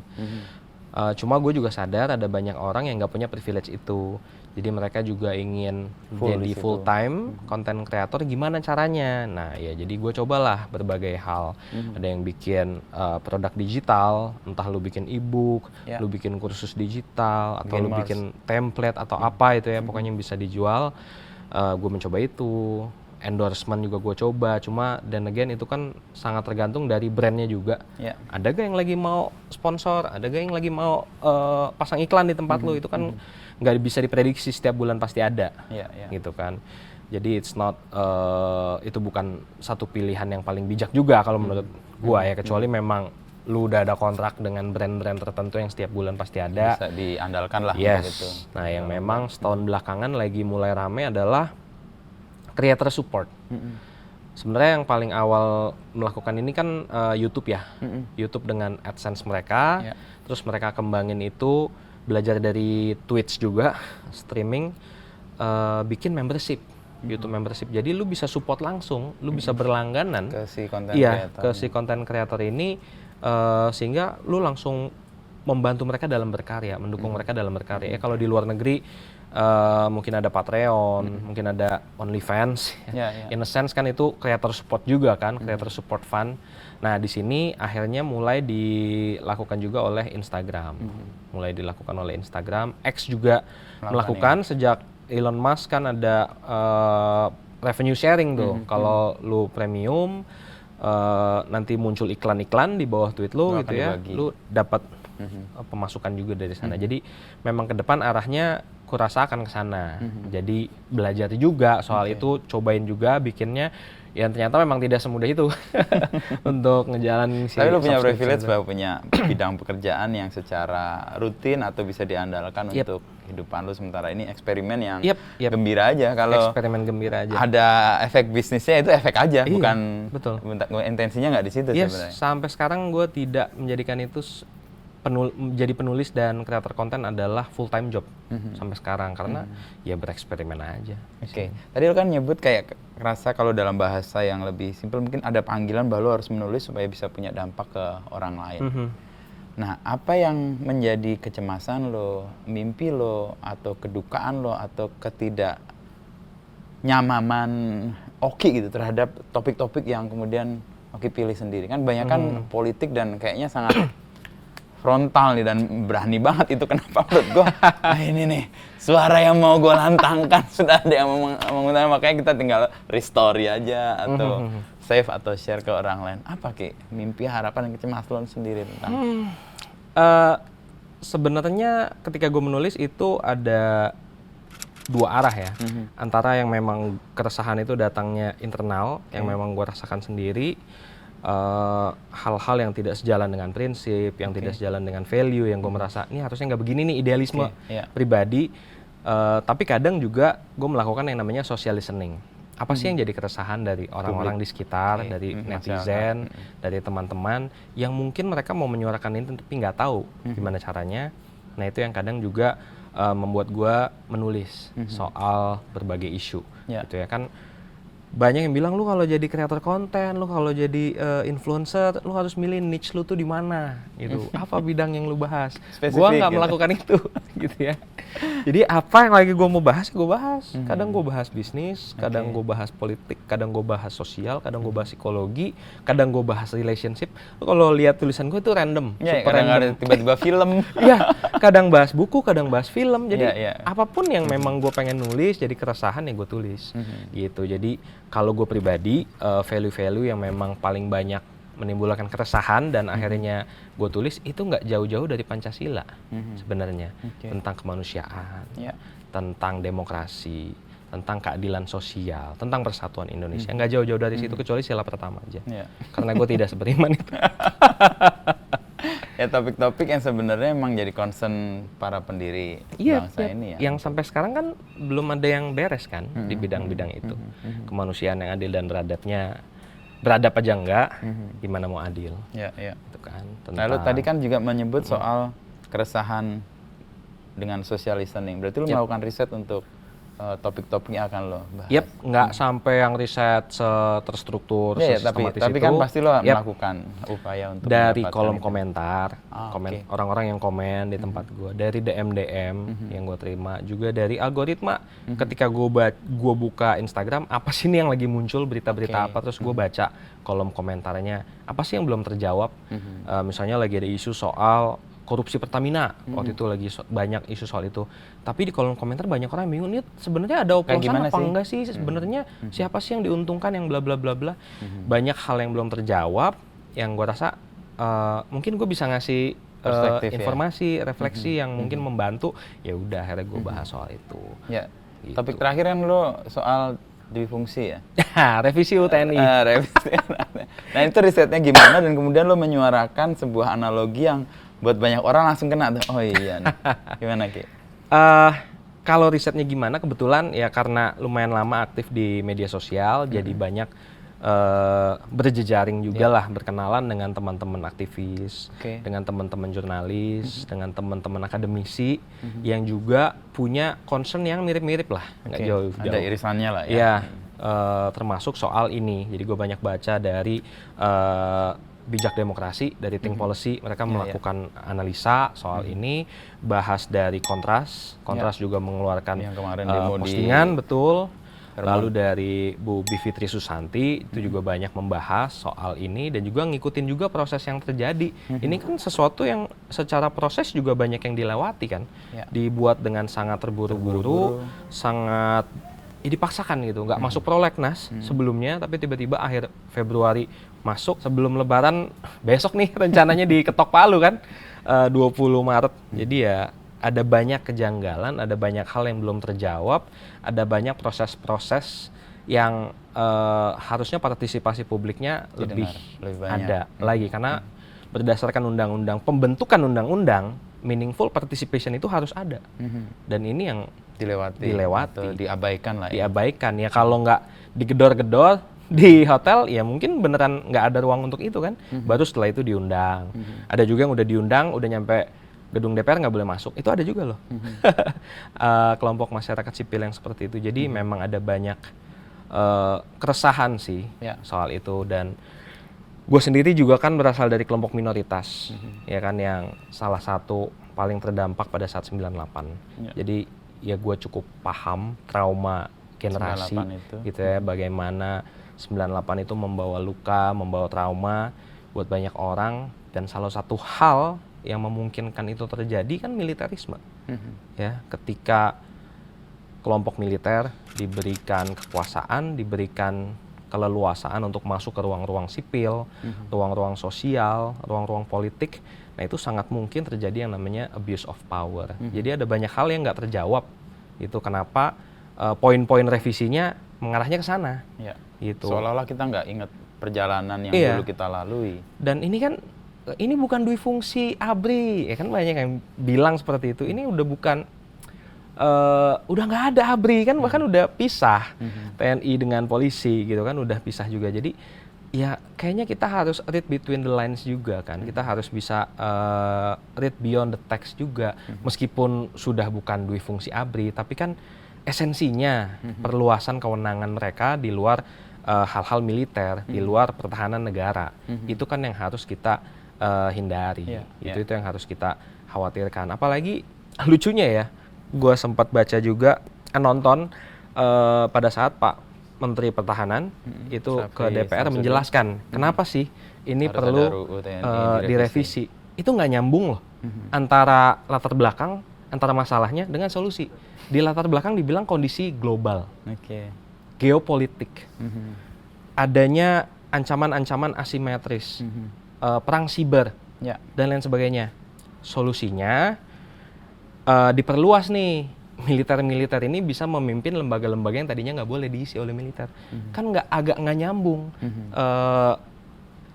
Cuma gue juga sadar ada banyak orang yang nggak punya privilege itu. Jadi mereka juga ingin Full jadi di situ. full time content creator. Gimana caranya? Nah ya, jadi gue cobalah berbagai hal. Ada yang bikin produk digital, entah lu bikin ebook, lu bikin kursus digital, atau lu bikin template atau apa itu ya, pokoknya yang bisa dijual. Gue mencoba itu. Endorsement juga gue coba, cuma dan again itu kan sangat tergantung dari brandnya juga. Ada gak yang lagi mau sponsor, ada gak yang lagi mau pasang iklan di tempat lu, itu kan nggak bisa diprediksi, setiap bulan pasti ada, gitu kan. Jadi it's not, itu bukan satu pilihan yang paling bijak juga kalau menurut gue ya, kecuali memang lu udah ada kontrak dengan brand-brand tertentu yang setiap bulan pasti ada. Bisa diandalkan lah. Yes. Gitu. Nah yang memang setahun belakangan lagi mulai rame adalah creator support. Sebenarnya yang paling awal melakukan ini kan YouTube ya. YouTube dengan AdSense mereka. Terus mereka kembangin itu, belajar dari Twitch juga, streaming, bikin membership, YouTube membership. Jadi lu bisa support langsung, lu bisa berlangganan ke si konten creator. Ke si content creator ini, sehingga lu langsung membantu mereka dalam berkarya, mendukung mereka dalam berkarya. Ya kalau di luar negeri mungkin ada Patreon, mungkin ada OnlyFans. In a sense kan itu creator support juga kan, creator support fund. Nah di sini akhirnya mulai dilakukan juga oleh Instagram, X juga melakukan sejak Elon Musk kan ada revenue sharing tuh. Kalau lu premium nanti muncul iklan-iklan di bawah tweet lu gitu ya, lu dapat pemasukan juga dari sana. Jadi memang ke depan arahnya kurasa akan ke sana. Jadi belajar juga soal itu, cobain juga bikinnya. Ya ternyata memang tidak semudah itu untuk ngejalanin si. Tapi lu punya privilege bahwa punya bidang pekerjaan yang secara rutin atau bisa diandalkan untuk kehidupan lu, sementara ini eksperimen yang gembira aja. Kalau eksperimen gembira aja. Ada efek bisnisnya, itu efek aja, bukan betul. Intensinya nggak di situ sebenarnya. Sampai sekarang gue tidak menjadikan itu jadi penulis dan kreator konten adalah full time job sampai sekarang, karena ya bereksperimen aja. Oke. Tadi lo kan nyebut kayak rasa kalau dalam bahasa yang lebih simpel mungkin ada panggilan bahwa lo harus menulis supaya bisa punya dampak ke orang lain. Nah, apa yang menjadi kecemasan lo, mimpi lo, atau kedukaan lo, atau ketidaknyamanan Oki gitu terhadap topik-topik yang kemudian Oki pilih sendiri? Kan banyak kan politik dan kayaknya sangat frontal nih dan berani banget itu. Kenapa menurut gue ini nih suara yang mau gue lantangkan sudah ada yang menggunakan, makanya kita tinggal restory aja atau save atau share ke orang lain. Apa Ki mimpi, harapan, dan kecemasan sendiri tentang? Sebenarnya ketika gue menulis itu ada dua arah ya, antara yang memang keresahan itu datangnya internal, yang memang gue rasakan sendiri. Hal-hal yang tidak sejalan dengan prinsip, yang tidak sejalan dengan value, yang gue merasa ini harusnya nggak begini nih, idealisme pribadi. Tapi kadang juga gue melakukan yang namanya social listening. Apa sih yang jadi keresahan dari orang-orang di sekitar, dari netizen, dari teman-teman yang mungkin mereka mau menyuarakan ini tapi nggak tahu gimana caranya. Nah itu yang kadang juga membuat gue menulis soal berbagai isu, gitu ya kan. Banyak yang bilang lu kalau jadi kreator konten, lu kalau jadi influencer, lu harus milih niche lu tuh di mana, gitu. Apa bidang yang lu bahas? Gua nggak melakukan itu, gitu ya. Jadi apa yang lagi gua mau bahas, gua bahas. Kadang gua bahas bisnis, kadang gua bahas politik, kadang gua bahas sosial, kadang gua bahas psikologi, kadang gua bahas relationship. Lu kalau lihat tulisan gua itu random, super random. Tiba-tiba film. Iya, kadang bahas buku, kadang bahas film. Jadi apapun yang memang gua pengen nulis, jadi keresahan ya gua tulis, gitu. Jadi kalau gue pribadi, value-value yang memang paling banyak menimbulkan keresahan dan akhirnya gue tulis itu nggak jauh-jauh dari Pancasila sebenarnya. Tentang kemanusiaan, tentang demokrasi, tentang keadilan sosial, tentang persatuan Indonesia. Nggak jauh-jauh dari situ, kecuali sila pertama aja. Karena gue tidak seberiman itu. Ya topik-topik yang sebenarnya emang jadi concern para pendiri bangsa ini ya. Yang sampai sekarang kan belum ada yang beres kan di bidang-bidang itu. Kemanusiaan yang adil dan beradab aja enggak, gimana mau adil? Itu kan. Lalu tadi kan juga menyebut soal keresahan dengan social listening. Berarti lu melakukan riset untuk topik-topik yang akan lo bahas. Nggak sampai yang riset terstruktur, sistematis tapi kan pasti lo melakukan upaya untuk dari kolom komentar, orang-orang yang komen di tempat gue, dari DM yang gue terima, juga dari algoritma. Ketika gue buka Instagram, apa sih nih yang lagi muncul berita-berita apa, terus gue baca kolom komentarnya, apa sih yang belum terjawab. Misalnya lagi ada isu soal korupsi Pertamina, waktu itu lagi banyak isu soal itu. Tapi di kolom komentar banyak orang bingung, ini sebenarnya ada oplosan apa enggak sih? Sebenarnya siapa sih yang diuntungkan, yang bla bla bla bla. Banyak hal yang belum terjawab, yang gue rasa mungkin gue bisa ngasih informasi, refleksi yang mungkin membantu. Ya udah, akhirnya gue bahas soal itu. Gitu. Topik terakhir kan lo soal dui fungsi ya? Revisi UTNI. Nah itu risetnya gimana, dan kemudian lo menyuarakan sebuah analogi yang buat banyak orang langsung kena tuh. Oh iya nih. Gimana Ki? Kalau risetnya gimana, kebetulan ya karena lumayan lama aktif di media sosial, jadi banyak berjejaring juga lah, berkenalan dengan teman-teman aktivis, dengan teman-teman jurnalis, dengan teman-teman akademisi yang juga punya concern yang mirip-mirip lah, nggak jauh-jauh. Ada irisannya lah ya. Ya, termasuk soal ini. Jadi gue banyak baca dari bijak demokrasi, dari Think Policy, mereka melakukan analisa soal ini, bahas dari Kontras juga mengeluarkan yang kemarin demo postingan, betul. Lalu dari Bu Bivitri Susanti itu juga banyak membahas soal ini dan juga ngikutin juga proses yang terjadi. Ini kan sesuatu yang secara proses juga banyak yang dilewati kan, dibuat dengan sangat terburu-buru, sangat dipaksakan gitu, nggak masuk prolegnas sebelumnya, tapi tiba-tiba akhir Februari masuk sebelum Lebaran besok nih rencananya diketok palu kan, 20 Maret. Jadi ya ada banyak kejanggalan, ada banyak hal yang belum terjawab, ada banyak proses-proses yang harusnya partisipasi publiknya lebih ada lagi, karena berdasarkan undang-undang, pembentukan undang-undang, meaningful participation itu harus ada. Dan ini yang dilewati atau diabaikan lah ya. Diabaikan ya, kalau nggak digedor-gedor di hotel ya mungkin beneran nggak ada ruang untuk itu kan. Baru setelah itu diundang. Ada juga yang udah diundang, udah nyampe gedung DPR nggak boleh masuk. Itu ada juga loh. Kelompok masyarakat sipil yang seperti itu. Jadi memang ada banyak keresahan sih soal itu, dan gue sendiri juga kan berasal dari kelompok minoritas, ya kan, yang salah satu paling terdampak pada saat 98. Jadi ya gue cukup paham trauma generasi gitu ya, bagaimana 98 itu membawa luka, membawa trauma buat banyak orang, dan salah satu hal yang memungkinkan itu terjadi kan militerisme. Ya, ketika kelompok militer diberikan kekuasaan, diberikan keleluasaan untuk masuk ke ruang-ruang sipil, ruang-ruang sosial, ruang-ruang politik, nah itu sangat mungkin terjadi yang namanya abuse of power. Jadi ada banyak hal yang nggak terjawab. Itu kenapa poin-poin revisinya mengarahnya ke sana. Gitu. Seolah-olah kita nggak ingat perjalanan yang dulu kita lalui. Dan ini kan, ini bukan dui fungsi ABRI, ya kan banyak yang bilang seperti itu. Ini udah bukan, udah nggak ada ABRI kan, bahkan udah pisah TNI dengan polisi gitu kan, udah pisah juga. Jadi ya kayaknya kita harus read between the lines juga kan, kita harus bisa read beyond the text juga, meskipun sudah bukan dui fungsi ABRI, tapi kan esensinya perluasan kewenangan mereka di luar hal-hal militer, di luar pertahanan negara, itu kan yang harus kita hindari, itu yang harus kita khawatirkan. Apalagi lucunya ya, gue sempat baca juga, nonton pada saat Pak Menteri Pertahanan itu ke DPR menjelaskan kenapa sih ini harus perlu direvisi. Itu nggak nyambung loh antara latar belakang, antara masalahnya dengan solusi. Di latar belakang dibilang kondisi global, geopolitik, adanya ancaman-ancaman asimetris, perang siber, dan lain sebagainya. Solusinya diperluas nih, militer-militer ini bisa memimpin lembaga-lembaga yang tadinya nggak boleh diisi oleh militer. Kan agak nggak nyambung.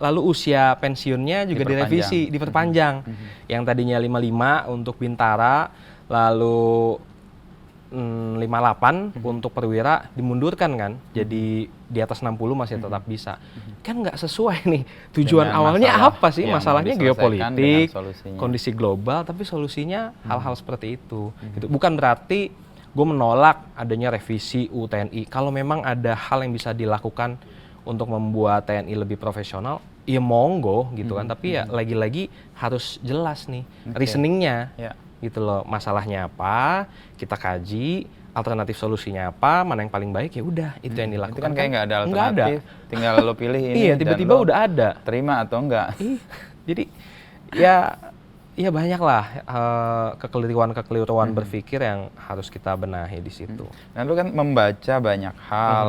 Lalu usia pensiunnya juga direvisi, diperpanjang. Yang tadinya 55 untuk bintara, lalu 58 untuk perwira dimundurkan kan, jadi di atas 60 masih tetap bisa. Kan nggak sesuai nih, tujuan awalnya apa sih? Masalahnya geopolitik, kondisi global, tapi solusinya hal-hal seperti itu. Gitu. Bukan berarti gue menolak adanya revisi UU TNI. Kalau memang ada hal yang bisa dilakukan untuk membuat TNI lebih profesional, ya monggo gitu kan. Tapi ya lagi-lagi harus jelas nih reasoningnya. Gitu loh, masalahnya apa, kita kaji, alternatif solusinya apa, mana yang paling baik, ya udah itu yang dilakukan. Itu kan kayak nggak ada alternatif, tinggal lo pilih ini. Iya, tiba-tiba udah ada. Terima atau enggak. Jadi ya banyak lah kekeliruan berpikir yang harus kita benahi di situ. Nah, lu kan membaca banyak hal,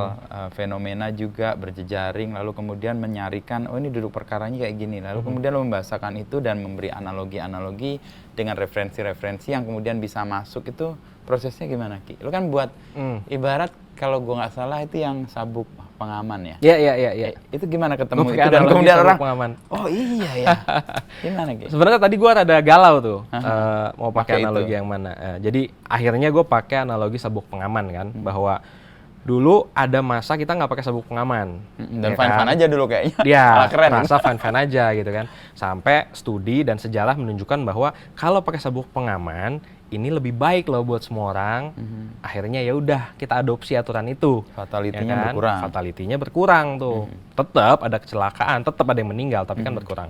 fenomena juga berjejaring, lalu kemudian menyarikan, oh ini duduk perkaranya kayak gini. Lalu kemudian lu membahasakan itu dan memberi analogi-analogi dengan referensi-referensi yang kemudian bisa masuk. Itu prosesnya gimana, Ki? Lu kan buat ibarat, kalau gua nggak salah itu yang sabuk pengaman ya? Iya. Itu gimana ketemu itu dan kemudian orang pengaman. Oh iya ya. Gimana Ki? Sebenarnya tadi gue rada galau tuh mau pakai Pakai analogi itu. yang mana. Jadi akhirnya gue pakai analogi sabuk pengaman kan, bahwa Dulu ada masa kita nggak pakai sabuk pengaman. Dan ya fine-fine kan? aja dulu kayaknya. Dia Malah keren. rasa fine-fine aja gitu kan. Sampai studi dan sejarah menunjukkan bahwa kalau pakai sabuk pengaman ini lebih baik loh buat semua orang. Akhirnya ya udah kita adopsi aturan itu. Fatality-nya berkurang. Fatality-nya berkurang tuh. Tetap ada kecelakaan, tetap ada yang meninggal, tapi kan berkurang.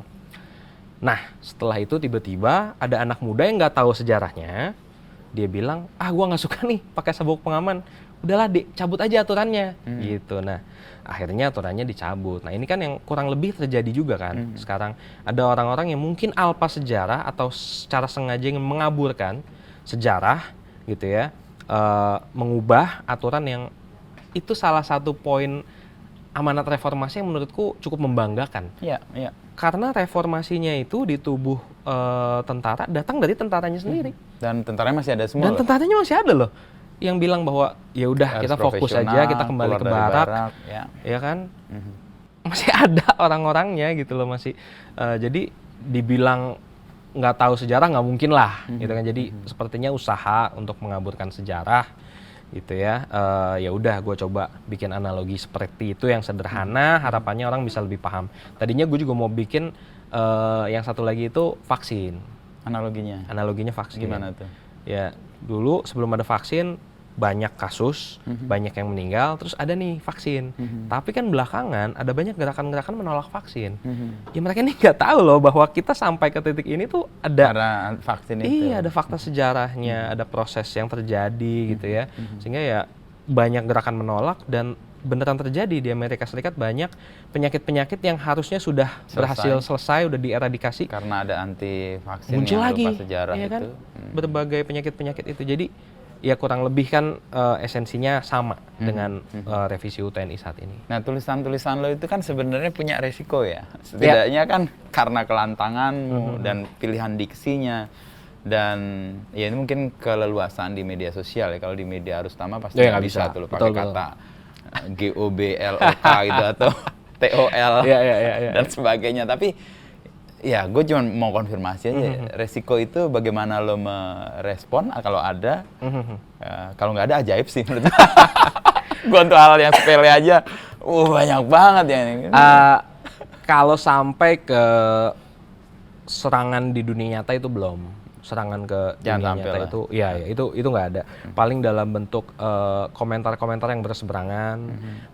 Nah, setelah itu tiba-tiba ada anak muda yang nggak tahu sejarahnya. Dia bilang, gua nggak suka nih pakai sabuk pengaman. Udahlah, cabut aja aturannya. Gitu. Nah, akhirnya aturannya dicabut. Nah, ini kan yang kurang lebih terjadi juga kan. Sekarang ada orang-orang yang mungkin alpa sejarah atau secara sengaja ingin mengaburkan sejarah gitu ya, mengubah aturan yang itu salah satu poin amanat reformasi yang menurutku cukup membanggakan. Iya, iya. Karena reformasinya itu di tubuh tentara datang dari tentaranya sendiri. Dan tentaranya masih ada semua. Dan tentaranya masih ada loh yang bilang bahwa ya udah kita fokus aja, kita kembali ke barak, ya kan? Masih ada orang-orangnya gitu loh masih. Jadi dibilang nggak tahu sejarah nggak mungkin lah, gitu kan? Jadi sepertinya usaha untuk mengaburkan sejarah, gitu ya. Ya udah, gue coba bikin analogi seperti itu yang sederhana, harapannya orang bisa lebih paham. Tadinya gue juga mau bikin yang satu lagi itu vaksin. Analoginya vaksin. Gimana tuh? Ya dulu sebelum ada vaksin banyak kasus, banyak yang meninggal, terus ada nih vaksin. Tapi kan belakangan ada banyak gerakan-gerakan menolak vaksin. Ya mereka ini nggak tahu loh bahwa kita sampai ke titik ini tuh ada karena vaksin itu. Iya, ada fakta sejarahnya, ada proses yang terjadi gitu ya. Sehingga ya banyak gerakan menolak dan beneran terjadi di Amerika Serikat banyak penyakit-penyakit yang harusnya sudah berhasil selesai, udah dieradikasi. Karena ada anti vaksin muncul yang lagi, berupa sejarah ya kan? itu. Berbagai penyakit-penyakit itu. Jadi ya kurang lebih kan esensinya sama dengan revisi UTNI saat ini. Nah, tulisan-tulisan lo itu kan sebenarnya punya resiko ya. Setidaknya kan karena kelantanganmu dan pilihan diksinya. Dan ya ini mungkin keleluasan di media sosial ya. Kalau di media arus utama pasti nggak bisa tuh lo pakai kata GOBLOK gitu atau TOL dan sebagainya. Tapi ya gue cuma mau konfirmasi aja, resiko itu bagaimana lo merespon kalau ada, kalau nggak ada ajaib sih menurut gue. Gue untuk hal yang sepele aja, banyak banget ya. Kalau sampai ke serangan di dunia nyata itu belum. Serangan ke dunia nyata itu, ya itu nggak ada. Paling dalam bentuk komentar-komentar yang berseberangan,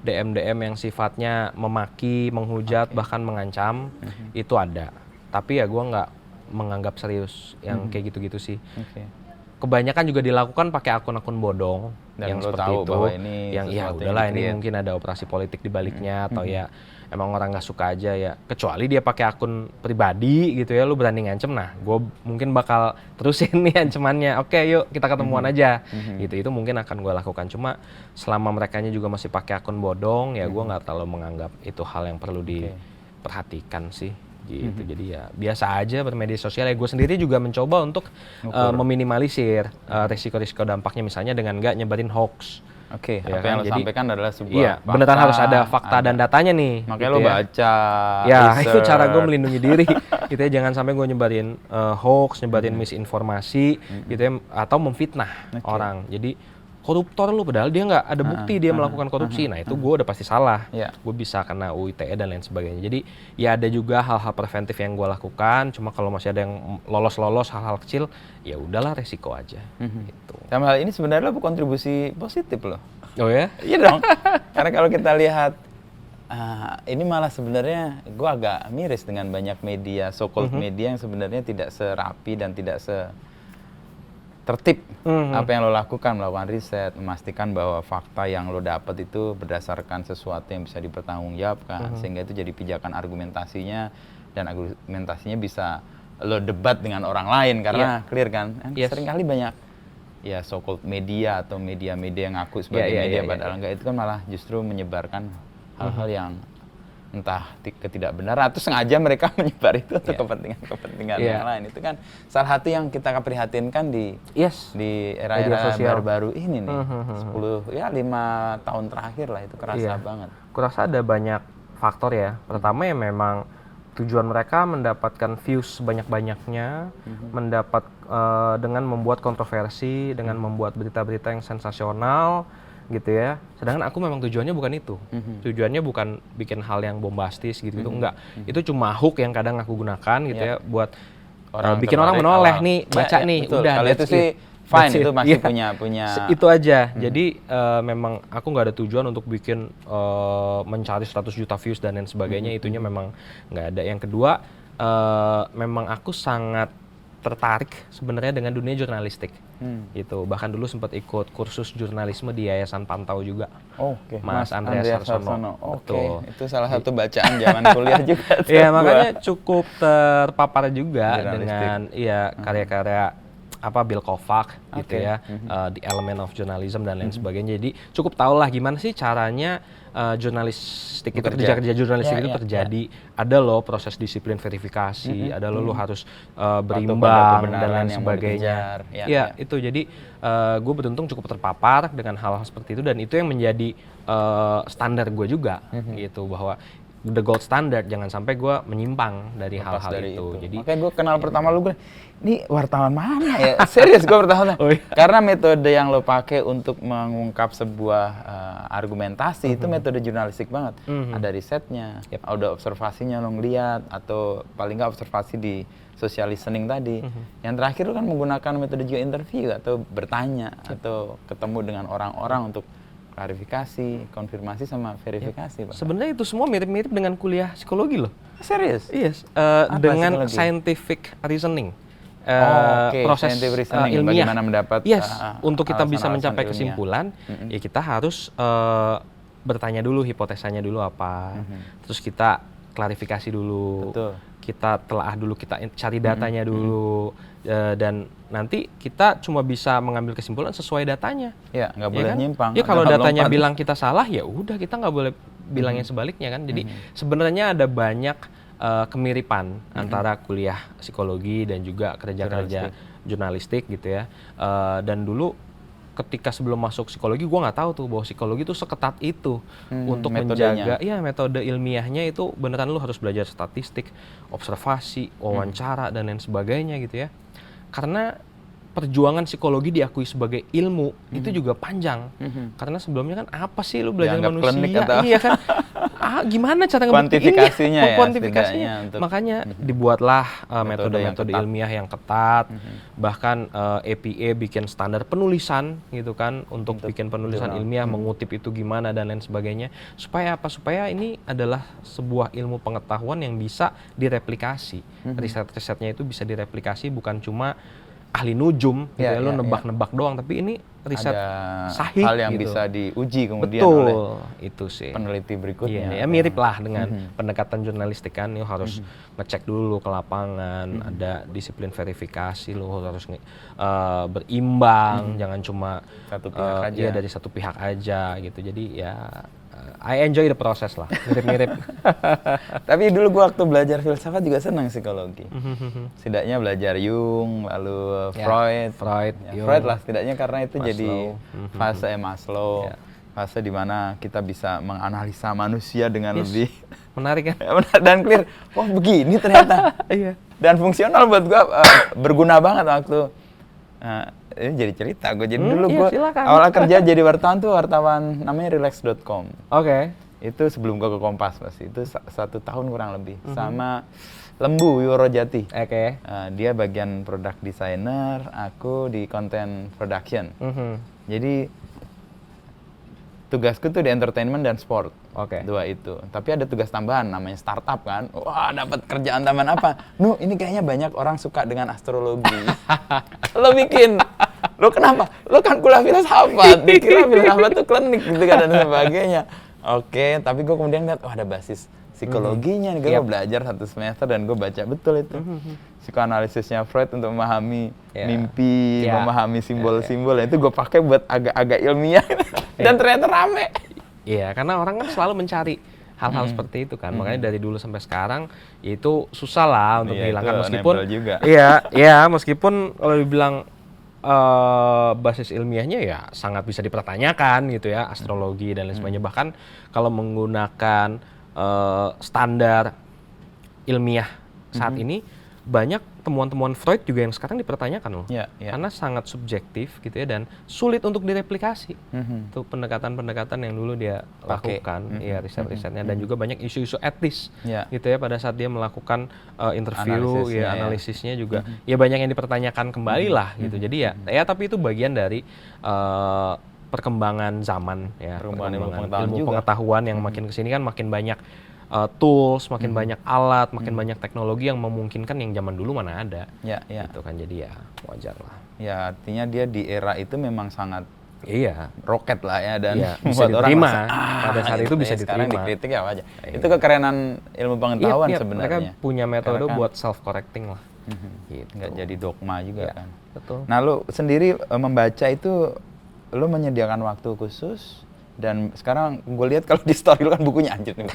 DM-DM yang sifatnya memaki, menghujat, bahkan mengancam, itu ada. Tapi ya gue nggak menganggap serius yang kayak gitu-gitu sih. Kebanyakan juga dilakukan pakai akun-akun bodong dan yang lo seperti tahu itu, bahwa ini yang ya udahlah ini mungkin ada operasi politik di baliknya atau ya emang orang nggak suka aja ya. Kecuali dia pakai akun pribadi gitu ya, lu berani ngancem, nah gue mungkin bakal terusin nih ancamannya. Oke, yuk kita ketemuan aja. Gitu, itu mungkin akan gue lakukan. Cuma selama merekanya juga masih pakai akun bodong, ya gue nggak terlalu menganggap itu hal yang perlu diperhatikan sih. Gitu. Jadi ya biasa aja bermedia sosial. Ya gue sendiri juga mencoba untuk meminimalisir risiko-risiko dampaknya, misalnya dengan nggak nyebarin hoax. Ya, apa yang lo sampaikan adalah sebuah fakta, beneran harus ada fakta dan datanya nih. Makanya gitu lo baca, ya itu cara gue melindungi diri. Gitu ya, jangan sampai gue nyebarin hoax, nyebarin misinformasi, gitu ya, atau memfitnah orang. Jadi koruptor lu, padahal dia nggak ada bukti dia melakukan korupsi. Nah itu gue udah pasti salah. Gue bisa kena UU ITE dan lain sebagainya. Jadi ya ada juga hal-hal preventif yang gue lakukan. Cuma kalau masih ada yang lolos-lolos hal-hal kecil, ya udahlah resiko aja. Gitu. Dalam hal ini sebenarnya lo berkontribusi positif loh. Oh ya? Iya dong. Karena kalau kita lihat ini malah sebenarnya gue agak miris dengan banyak media, so-called media yang sebenarnya tidak serapi dan tidak tertib apa yang lo lakukan, melakukan riset, memastikan bahwa fakta yang lo dapat itu berdasarkan sesuatu yang bisa dipertanggungjawabkan, sehingga itu jadi pijakan argumentasinya, dan argumentasinya bisa lo debat dengan orang lain karena clear kan. Seringkali banyak ya so-called media atau media-media yang ngaku sebagai media padahal enggak, itu kan malah justru menyebarkan hal-hal yang entah ketidakbenaran atau sengaja mereka menyebar itu untuk kepentingan yang lain. Itu kan salah satu yang kita prihatinkan di era-era baru-baru ini nih. 5 tahun terakhir lah itu kerasa banget. Kurasa ada banyak faktor ya. Pertama ya memang tujuan mereka mendapatkan views sebanyak-banyaknya, mendapat dengan membuat kontroversi, dengan membuat berita-berita yang sensasional, gitu ya. Sedangkan aku memang tujuannya bukan itu. Tujuannya bukan bikin hal yang bombastis gitu, enggak. Itu cuma hook yang kadang aku gunakan gitu ya buat bikin orang menoleh nih, baca nih. Betul. Udah, Kalau itu that's sih it. fine, That's itu it. masih Iya. punya Itu aja. Jadi memang aku nggak ada tujuan untuk bikin mencari 100 juta views dan lain sebagainya. Itunya memang nggak ada. Yang kedua, memang aku sangat tertarik sebenarnya dengan dunia jurnalistik. Gitu. Bahkan dulu sempat ikut kursus jurnalisme di Yayasan Pantau juga. Oke, Mas Andreas Harsono. Oke, Betul. itu salah satu bacaan zaman kuliah juga. tuh Iya, gua. makanya cukup terpapar juga Jurnalistik. dengan karya-karya Bill Kovac gitu ya, The Element of Journalism dan lain sebagainya. Jadi cukup tahu lah gimana sih caranya jurnalistik itu kerja jurnalistik itu terjadi. Ada loh proses disiplin verifikasi, ada lo harus berimbang dan lain sebagainya. Iya, itu jadi gue beruntung cukup terpapar dengan hal-hal seperti itu dan itu yang menjadi standar gue juga gitu, bahwa the gold standard, jangan sampai gue menyimpang dari hal-hal itu. Jadi makanya gue kenal pertama lu, gue ini wartawan mana ya? Serius gue pertama. Karena metode yang lo pakai untuk mengungkap sebuah argumentasi itu metode jurnalistik banget. Ada risetnya, ada observasinya lo ngeliat, atau paling nggak observasi di social listening tadi. Yang terakhir lo kan menggunakan metode juga interview atau bertanya atau ketemu dengan orang-orang untuk klarifikasi, konfirmasi sama verifikasi, Pak. Sebenarnya itu semua mirip-mirip dengan kuliah psikologi loh. Serius? Yes, dengan psikologi? scientific reasoning. Proses Proses reasoning, ilmiah. bagaimana mendapat Untuk kita bisa alasan-alasan mencapai ilmiah. kesimpulan, ya kita harus bertanya dulu, hipotesanya dulu apa, terus kita klarifikasi dulu, Betul. kita telaah dulu, kita cari datanya dulu, dan nanti kita cuma bisa mengambil kesimpulan sesuai datanya. Ya, nggak boleh kan? nyimpang. Ya kalau Nggak datanya lompat. bilang kita salah, ya udah kita nggak boleh bilangnya sebaliknya kan. Jadi sebenarnya ada banyak kemiripan antara kuliah psikologi dan juga kerja-kerja jurnalistik gitu ya. Dan dulu ketika sebelum masuk psikologi, gue nggak tahu tuh bahwa psikologi itu seketat itu untuk menjaga, ya metode ilmiahnya itu beneran lu harus belajar statistik, observasi, wawancara dan lain sebagainya gitu ya. Karena perjuangan psikologi diakui sebagai ilmu itu juga panjang. Karena sebelumnya kan apa sih lu belajar Dianggap klinik manusia? atau- Iya kan? Gimana cara ngebuktiinnya? Kuantifikasinya ya, Kuantifikasinya. setidaknya untuk Makanya dibuatlah metode yang metode-metode ketat. ilmiah yang ketat. Bahkan EPA bikin standar penulisan gitu kan untuk bikin penulisan ilmiah, mengutip itu gimana dan lain sebagainya. Supaya apa? Supaya ini adalah sebuah ilmu pengetahuan yang bisa direplikasi. Riset-risetnya itu bisa direplikasi, bukan cuma ahli nujum gitu ya, lo nebak-nebak doang, tapi ini riset ada sahih hal yang gitu. bisa diuji kemudian Betul, oleh itu sih. peneliti berikutnya. Iya, ya mirip lah dengan pendekatan jurnalistik kan, lo harus ngecek dulu ke lapangan, ada disiplin verifikasi, lo harus berimbang, jangan cuma Satu pihak aja. iya, dari satu pihak aja gitu. Jadi ya I enjoy the process lah, mirip-mirip. Tapi dulu gua waktu belajar filsafat juga senang psikologi. Setidaknya belajar Jung, lalu Freud. Ya, Jung, Freud lah setidaknya, karena itu Maslow. jadi fase Maslow. Fase di mana kita bisa menganalisa manusia dengan lebih menarik kan? dan clear. Oh, begini ternyata. Iya. Dan fungsional buat gua, berguna banget waktu ini jadi cerita gue. Jadi dulu gue awalnya kerja jadi wartawan tuh, wartawan namanya relax.com. Oke. Itu sebelum gue ke Kompas pasti. Itu 1 tahun kurang lebih. Sama Lembu Wiworojati. Oke. Dia bagian product designer, aku di content production. Jadi tugasku tuh di entertainment dan sport. Oke. Dua itu. Tapi ada tugas tambahan namanya startup kan. Wah, dapat kerjaan tambahan apa? Ini kayaknya banyak orang suka dengan astrologi. Lo bikin. Lo kenapa? Lo kan kuliah filsafat. Dikira filsafat tuh klinik gitu kan dan sebagainya. Oke, tapi gue kemudian lihat, ada basis psikologinya. Gue belajar 1 semester dan gue baca betul itu. Psikoanalisisnya Freud untuk memahami mimpi, memahami simbol-simbol. Itu gue pakai buat agak-agak ilmiah. Dan ternyata rame. Iya, karena orang kan selalu mencari hal-hal seperti itu kan. Makanya dari dulu sampai sekarang ya itu susah lah untuk dihilangkan, meskipun juga. Iya, meskipun kalau dibilang basis ilmiahnya ya sangat bisa dipertanyakan gitu ya, astrologi dan lain sebagainya. Bahkan kalau menggunakan standar ilmiah saat ini banyak temuan-temuan Freud juga yang sekarang dipertanyakan loh. Ya, ya. Karena sangat subjektif gitu ya dan sulit untuk direplikasi. Itu pendekatan-pendekatan yang dulu dia lakukan, ya riset-risetnya dan juga banyak isu-isu etis gitu ya pada saat dia melakukan interview ya analisisnya juga ya banyak yang dipertanyakan kembali lah gitu. Jadi ya tapi itu bagian dari perkembangan zaman ya, perkembangan ilmu pengetahuan yang makin kesini kan makin banyak tools, makin banyak alat, makin banyak teknologi yang memungkinkan yang zaman dulu mana ada. Gitu kan, jadi ya wajar lah. Ya artinya dia di era itu memang sangat roket lah ya dan bisa diterima. Pada saat itu bisa diterima. Sekarang dikritik ya wajar. Itu kekerenan ilmu pengetahuan sebenarnya. Mereka punya metode buat self-correcting lah. Gitu. Nggak jadi dogma juga kan. Betul. Nah lu sendiri membaca itu, lu menyediakan waktu khusus dan sekarang gue lihat kalau di story lu kan bukunya anjir nih.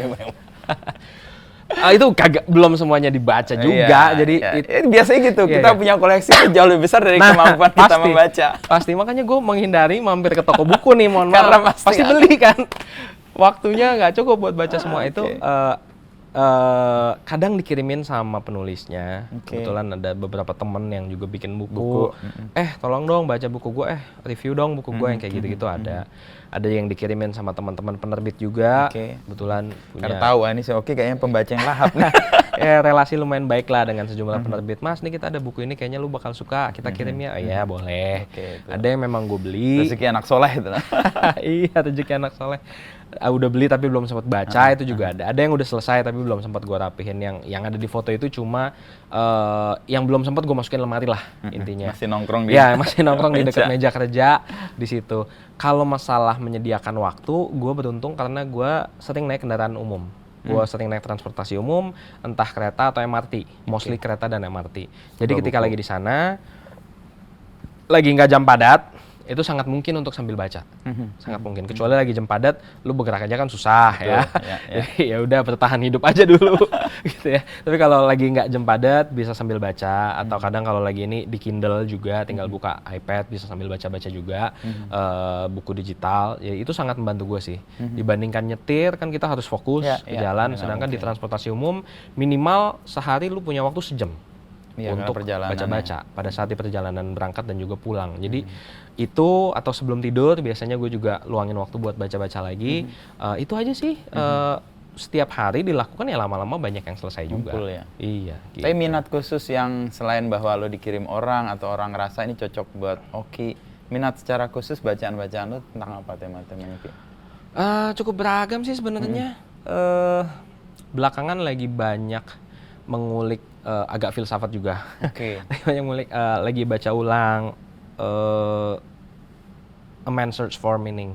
Itu belum semuanya dibaca juga, jadi biasanya gitu. Kita punya koleksi jauh lebih besar dari kemampuan kita membaca. Pasti, makanya gue menghindari mampir ke toko buku nih, mohon maaf. Karena pasti beli kan. Waktunya nggak cukup buat baca semua itu. Kadang dikirimin sama penulisnya. Kebetulan ada beberapa temen yang juga bikin buku. Tolong dong baca buku gue, review dong buku gue yang kayak gitu-gitu ada. Ada yang dikirimin sama teman-teman penerbit juga. Kebetulan punya. Karena tahu ini sih kayaknya pembaca yang lahap. Relasi lumayan baik lah dengan sejumlah penerbit. Mas, nih kita ada buku ini kayaknya lu bakal suka. Kita kirim ya. Ya boleh. Ada yang memang gue beli. Rezeki anak soleh itu. Iya, rezeki anak soleh. Udah beli tapi belum sempat baca, itu juga ada. Ada yang udah selesai tapi belum sempat gue rapihin. Yang ada di foto itu cuma yang belum sempat gue masukin lemari lah intinya. Masih nongkrong di. Ya, masih nongkrong di dekat meja kerja di situ. Kalau masalah menyediakan waktu, gue beruntung karena gue sering naik kendaraan umum. Gue sering naik transportasi umum, entah kereta atau MRT, mostly kereta dan MRT. Jadi ketika lagi di sana, lagi nggak jam padat, itu sangat mungkin untuk sambil baca, sangat mungkin. Kecuali lagi jam padat, lu bergerak aja kan susah. Betul, ya. Jadi ya udah bertahan hidup aja dulu, gitu ya. Tapi kalau lagi nggak jam padat, bisa sambil baca. Atau kadang kalau lagi ini di Kindle juga, tinggal buka iPad, bisa sambil baca-baca juga. Buku digital, ya itu sangat membantu gue sih. Dibandingkan nyetir, kan kita harus fokus ke jalan. Sedangkan di transportasi umum, minimal sehari lu punya waktu sejam. Untuk baca-baca pada saat di perjalanan berangkat dan juga pulang. Jadi itu atau sebelum tidur biasanya gue juga luangin waktu buat baca-baca lagi. Itu aja sih. Setiap hari dilakukan ya lama-lama banyak yang selesai juga. Ya? Iya. Gitu. Tapi minat khusus yang selain bahwa lo dikirim orang atau orang ngerasa ini cocok buat Oki, minat secara khusus bacaan-bacaan lo tentang apa tema-temanya? Cukup beragam sih sebenarnya. Belakangan lagi banyak mengulik agak filsafat juga. Banyak ngulik, lagi baca ulang A Man's Search for Meaning.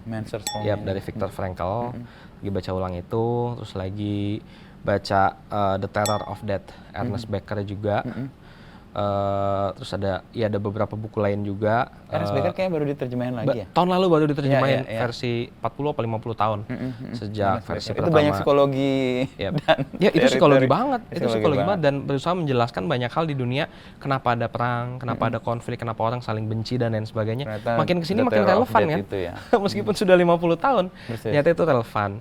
Man's Search for Meaning. Dari Viktor Frankl. Lagi baca ulang itu, terus lagi baca The Terror of Death, Ernest Becker juga. Terus ada beberapa buku lain juga. Ernest Becker kayaknya baru diterjemahin lagi ya? Tahun lalu baru diterjemahin versi 40 atau 50 tahun. Sejak versi pertama. Itu banyak psikologi dan itu psikologi banget. Itu psikologi banget dan berusaha menjelaskan banyak hal di dunia. Kenapa ada perang, kenapa ada konflik, kenapa orang saling benci dan lain sebagainya. Ternyata makin kesini makin relevan kan. Meskipun sudah 50 tahun, ternyata itu relevan.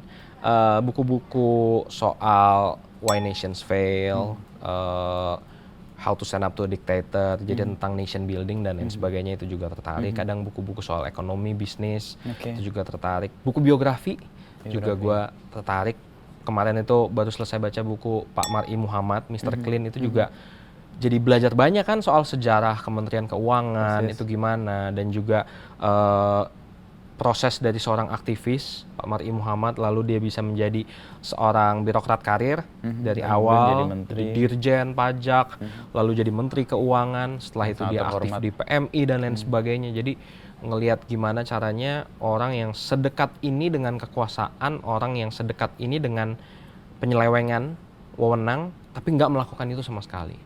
Buku-buku soal Why Nations Fail, How to Stand Up to a Dictator, jadi tentang nation building dan lain sebagainya itu juga tertarik. Kadang buku-buku soal ekonomi, bisnis, itu juga tertarik. Buku biografi juga gue tertarik. Kemarin itu baru selesai baca buku Pak Mar'i Muhammad, Mr. Clean, itu juga jadi belajar banyak kan soal sejarah Kementerian Keuangan, itu gimana. Dan juga proses dari seorang aktivis, Pak Mar'i Muhammad, lalu dia bisa menjadi seorang birokrat karir dari awal, jadi dirjen pajak, lalu jadi menteri keuangan, setelah itu dia aktif di PMI dan lain sebagainya. Jadi ngelihat gimana caranya orang yang sedekat ini dengan kekuasaan, orang yang sedekat ini dengan penyelewengan, wewenang, tapi nggak melakukan itu sama sekali.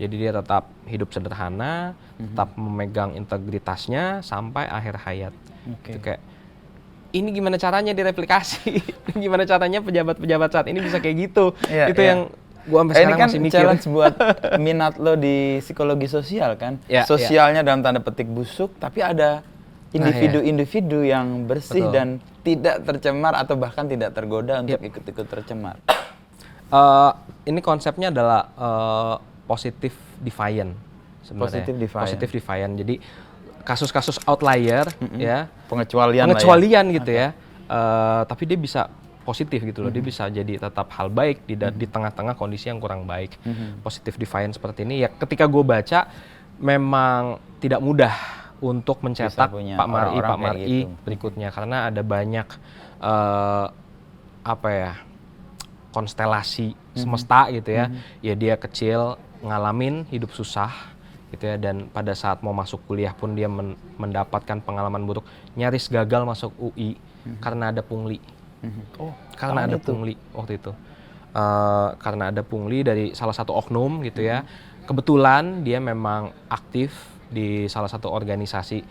Jadi dia tetap hidup sederhana, tetap memegang integritasnya sampai akhir hayat. Itu kayak, ini gimana caranya direplikasi? Gimana caranya pejabat-pejabat saat ini bisa kayak gitu? Itu yang gue sampai sekarang masih mikir. Ini kan challenge buat minat lo di psikologi sosial kan? Sosialnya dalam tanda petik busuk, tapi ada individu-individu yang bersih dan tidak tercemar atau bahkan tidak tergoda untuk ikut-ikut tercemar. Ini konsepnya adalah positive defiant sebenarnya. Positive defiant. Jadi kasus-kasus outlier ya, pengecualian gitu ya. Tapi dia bisa positif gitu loh. Dia bisa jadi tetap hal baik di tengah-tengah kondisi yang kurang baik. Positive defiant seperti ini ya, ketika gue baca memang tidak mudah untuk mencetak Pak Mar'i berikutnya, karena ada banyak konstelasi semesta gitu ya. Ya dia kecil, ngalamin hidup susah gitu ya, dan pada saat mau masuk kuliah pun dia mendapatkan pengalaman buruk, nyaris gagal masuk UI karena ada pungli. Karena ada pungli waktu itu. Karena ada pungli dari salah satu oknum gitu ya. Kebetulan dia memang aktif di salah satu organisasi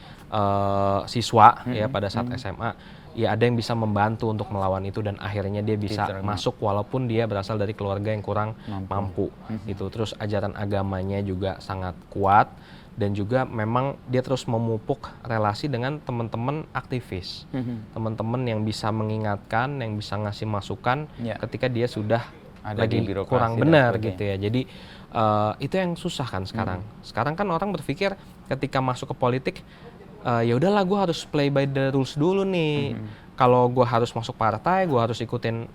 siswa ya pada saat SMA. Ya ada yang bisa membantu untuk melawan itu, dan akhirnya dia bisa masuk walaupun dia berasal dari keluarga yang kurang mampu gitu. Terus ajaran agamanya juga sangat kuat, dan juga memang dia terus memupuk relasi dengan teman-teman aktivis, teman-teman yang bisa mengingatkan, yang bisa ngasih masukan ketika dia sudah ada lagi kurang benar gitu ya. Jadi itu yang susah kan sekarang. Sekarang kan orang berpikir ketika masuk ke politik, ya udahlah gue harus play by the rules dulu nih. Kalau gue harus masuk partai, gue harus ikutin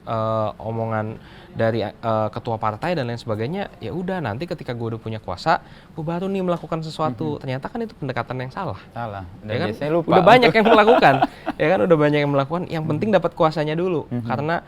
omongan dari ketua partai dan lain sebagainya. Ya udah, nanti ketika gue udah punya kuasa, gue baru nih melakukan sesuatu. Ternyata kan itu pendekatan yang salah. Dan ya kan? biasanya lupa. Udah banyak yang melakukan, ya kan, udah banyak yang melakukan. Yang penting dapat kuasanya dulu, karena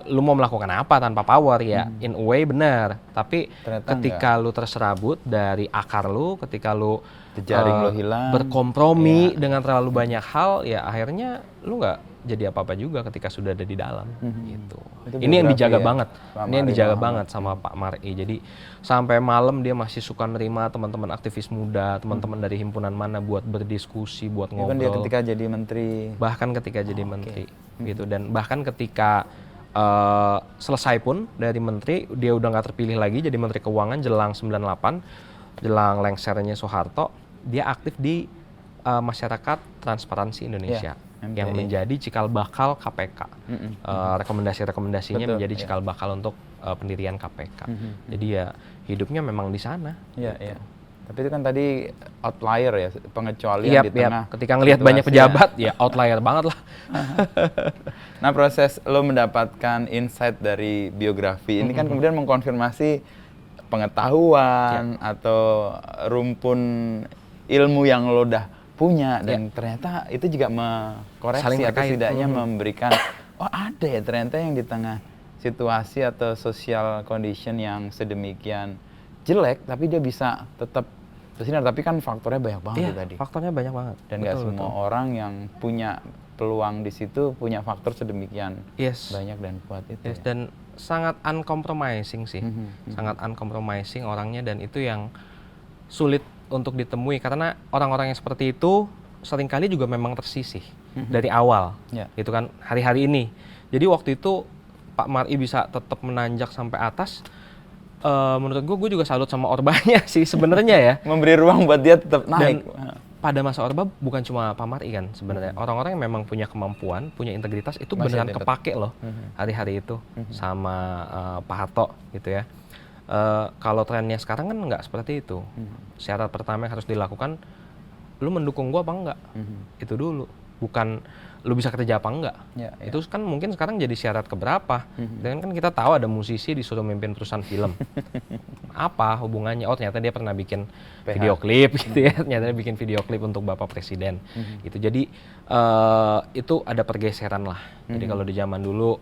lu mau melakukan apa tanpa power ya, in a way benar. Tapi ternyata ketika lu terserabut dari akar lu, ketika lu jejaring lo hilang, berkompromi dengan terlalu banyak hal, ya akhirnya lu nggak jadi apa-apa juga ketika sudah ada di dalam gitu. Ini yang dijaga banget. Ini yang dijaga banget sama Pak Mar'i. Jadi sampai malam dia masih suka nerima teman-teman aktivis muda, teman-teman dari himpunan mana buat berdiskusi, buat ngobrol. Even dia ketika jadi menteri. Bahkan ketika jadi menteri gitu, dan bahkan ketika selesai pun dari menteri, dia udah nggak terpilih lagi jadi Menteri Keuangan jelang 98, jelang lengsernya Soeharto, dia aktif di Masyarakat Transparansi Indonesia yang menjadi cikal bakal KPK. Rekomendasi-rekomendasinya menjadi cikal bakal untuk pendirian KPK. Jadi ya hidupnya memang di sana. Iya. Tapi itu kan tadi outlier ya, pengecualian di tengah. Ketika ngelihat banyak pejabat, ya outlier banget lah. Nah, proses lo mendapatkan insight dari biografi ini kan kemudian mengkonfirmasi pengetahuan atau rumpun ilmu yang lo udah punya, dan ternyata itu juga mengkoreksi atau setidaknya memberikan, oh ada ya ternyata yang di tengah situasi atau social condition yang sedemikian jelek, tapi dia bisa tetap bersinar. Tapi kan faktornya banyak banget tadi. Faktornya banyak banget. Dan nggak semua orang yang punya peluang di situ punya faktor sedemikian banyak dan kuat itu. Dan sangat uncompromising sih, sangat uncompromising orangnya, dan itu yang sulit untuk ditemui karena orang-orang yang seperti itu seringkali juga memang tersisih dari awal, itu kan hari-hari ini. Jadi waktu itu Pak Mar'i bisa tetap menanjak sampai atas. Menurut gue juga salut sama Orbanya sih sebenarnya ya. Memberi ruang buat dia tetap naik. Dan pada masa Orba bukan cuma Pak Mar'i kan sebenarnya. Orang-orang yang memang punya kemampuan, punya integritas itu beneran kepake loh hari-hari itu sama Pak Harto gitu ya. Kalau trennya sekarang kan nggak seperti itu. Syarat pertama yang harus dilakukan, lu mendukung gua apa enggak? Itu dulu. Bukan lu bisa kerja apa enggak. Itu kan mungkin sekarang jadi syarat keberapa. Dan kan kita tahu ada musisi disuruh mimpin perusahaan film. Apa hubungannya? Oh ternyata dia pernah bikin video klip gitu ya. Ternyata dia bikin video klip untuk Bapak Presiden. Gitu. Jadi itu ada pergeseran lah. Jadi kalau di zaman dulu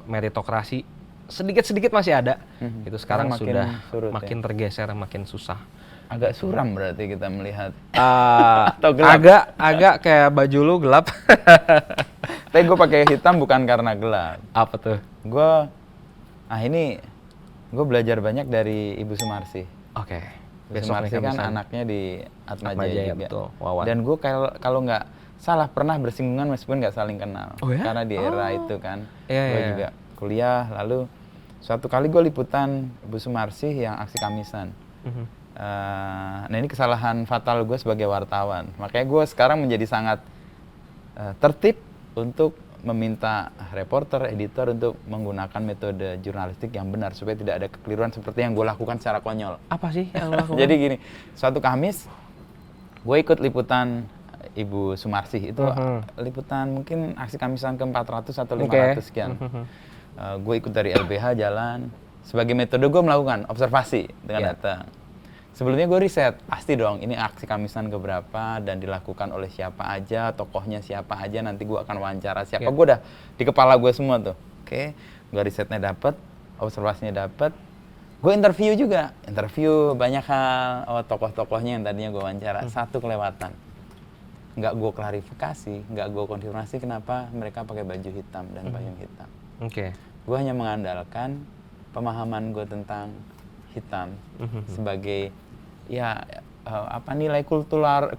meritokrasi sedikit-sedikit masih ada. Itu sekarang sudah makin tergeser, makin susah. Agak suram berarti kita melihat. Atau gelap? Agak kayak baju lu gelap. Tapi gue pakai hitam bukan karena gelap. Apa tuh? Gue belajar banyak dari Ibu Sumarsi. Oke. Ibu Sumarsi kan anaknya di Atmajaya juga. Betul. Wawan. Dan gue kalau nggak salah pernah bersinggungan meskipun nggak saling kenal. Oh ya? Karena di era itu kan. Gue juga kuliah, lalu suatu kali gue liputan Ibu Sumarsi yang aksi Kamisan. Nah ini kesalahan fatal gue sebagai wartawan. Makanya gue sekarang menjadi sangat tertib untuk meminta reporter, editor untuk menggunakan metode jurnalistik yang benar supaya tidak ada kekeliruan seperti yang gue lakukan secara konyol. Apa sih yang lo lakukan? Jadi gini, suatu Kamis gue ikut liputan Ibu Sumarsih itu liputan mungkin aksi Kamisan ke-400 atau 500 sekian. Gue ikut dari LBH jalan. Sebagai metode gue melakukan observasi dengan data. Sebelumnya gue riset, pasti dong ini aksi Kamisan keberapa dan dilakukan oleh siapa aja, tokohnya siapa aja, nanti gue akan wawancara siapa. Gue udah di kepala gue semua tuh. Oke, gue risetnya dapet, observasinya dapet. Gue interview juga, interview banyak hal, tokoh-tokohnya yang tadinya gue wawancara, satu kelewatan. Nggak gue klarifikasi, nggak gue konfirmasi kenapa mereka pakai baju hitam dan payung hitam. Gue hanya mengandalkan pemahaman gue tentang hitam sebagai nilai kultural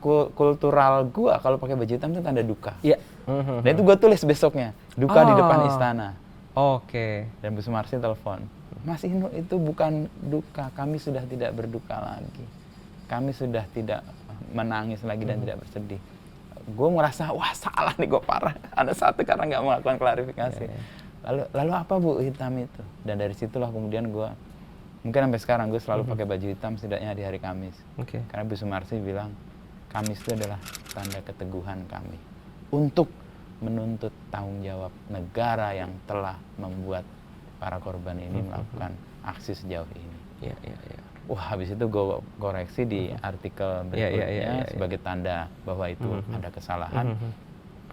gue. Kalau pakai baju hitam itu tanda duka. Dan itu gue tulis besoknya, duka di depan istana. Dan Bu Sumarsih telepon, Mas Inu, itu bukan duka, kami sudah tidak berduka lagi, kami sudah tidak menangis lagi dan tidak bersedih. Gue merasa wah salah nih gue parah, ada satu karena nggak melakukan klarifikasi. Lalu apa Bu hitam itu? Dan dari situlah kemudian gue mungkin sampai sekarang gue selalu pakai baju hitam setidaknya di hari Kamis. Karena Bu Sumarsih bilang Kamis itu adalah tanda keteguhan kami untuk menuntut tanggung jawab negara yang telah membuat para korban ini melakukan aksi sejauh ini. Wah, habis itu gue koreksi di artikel berikutnya sebagai tanda bahwa itu ada kesalahan.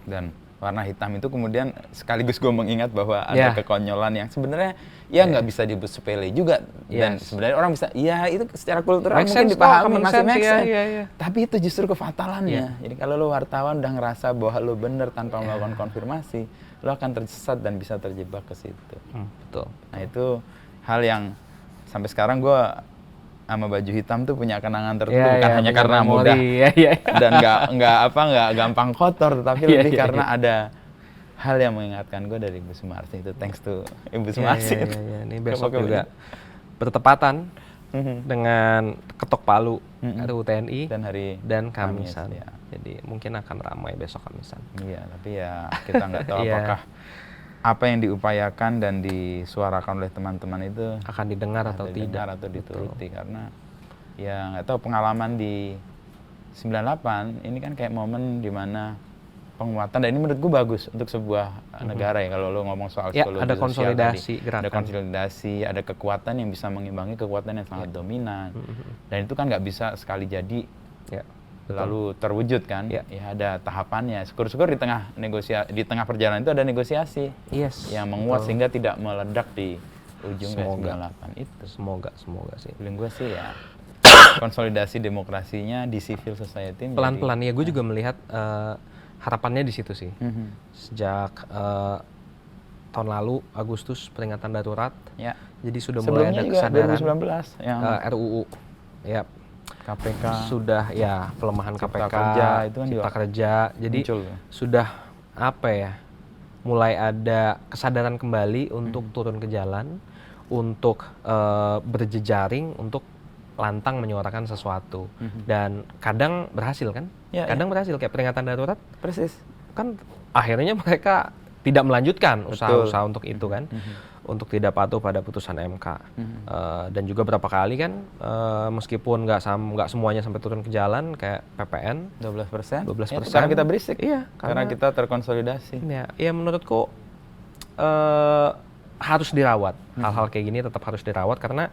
Dan warna hitam itu kemudian sekaligus gue mengingat bahwa ada kekonyolan yang sebenarnya nggak bisa disebut sepele juga. Dan sebenarnya orang bisa, itu secara kultural mungkin dipahami, masih make sense. Tapi itu justru kefatalannya. Jadi kalau lo wartawan udah ngerasa bahwa lo bener tanpa melakukan konfirmasi, lo akan tersesat dan bisa terjebak ke situ. Betul. Nah itu hal yang sampai sekarang gue sama baju hitam tuh punya kenangan tertentu, bukan hanya karena mudah dan nggak gampang kotor, tapi lebih karena ada hal yang mengingatkan gue dari Ibu Sumarsih. Itu thanks to Ibu Sumarsih. Ini besok juga bertepatan dengan ketok palu RUU TNI dan Kamisan. Jadi mungkin akan ramai besok Kamisan. Iya, tapi ya kita nggak tahu apakah apa yang diupayakan dan disuarakan oleh teman-teman itu akan didengar atau tidak atau dituruti. Karena ya nggak tahu, pengalaman di 98 ini kan kayak momen dimana penguatan, dan ini menurut gue bagus untuk sebuah negara ya, kalau lo ngomong soal psikologi ada konsolidasi gerakan. Ada konsolidasi, ada kekuatan yang bisa mengimbangi kekuatan yang sangat dominan. Dan itu kan nggak bisa sekali jadi lalu terwujud kan. Ya ada tahapannya. Syukur-syukur di tengah perjalanan itu ada negosiasi yang menguat sehingga tidak meledak di ujung 98 itu. Semoga sih. Feeling gue sih ya konsolidasi demokrasinya di civil society pelan-pelan. Ya gue juga melihat harapannya di situ sih. Sejak tahun lalu Agustus peringatan darurat. Jadi sudah mulai ada kesadaran 2019 yang RUU. KPK sudah pelemahan Cipta KPK, kerja, itu kan Cipta Kerja, jadi muncul. Sudah mulai ada kesadaran kembali untuk turun ke jalan, untuk berjejaring, untuk lantang menyuarakan sesuatu. Dan kadang berhasil kan? Kadang berhasil, kayak peringatan darurat. Persis. Kan akhirnya mereka tidak melanjutkan usaha-usaha untuk itu kan. Untuk tidak patuh pada putusan MK. Dan juga berapa kali kan, meskipun nggak semuanya sampai turun ke jalan, kayak PPN 12%. Karena kita berisik. Karena kita terkonsolidasi. Ya menurutku harus dirawat. Hal-hal kayak gini tetap harus dirawat, karena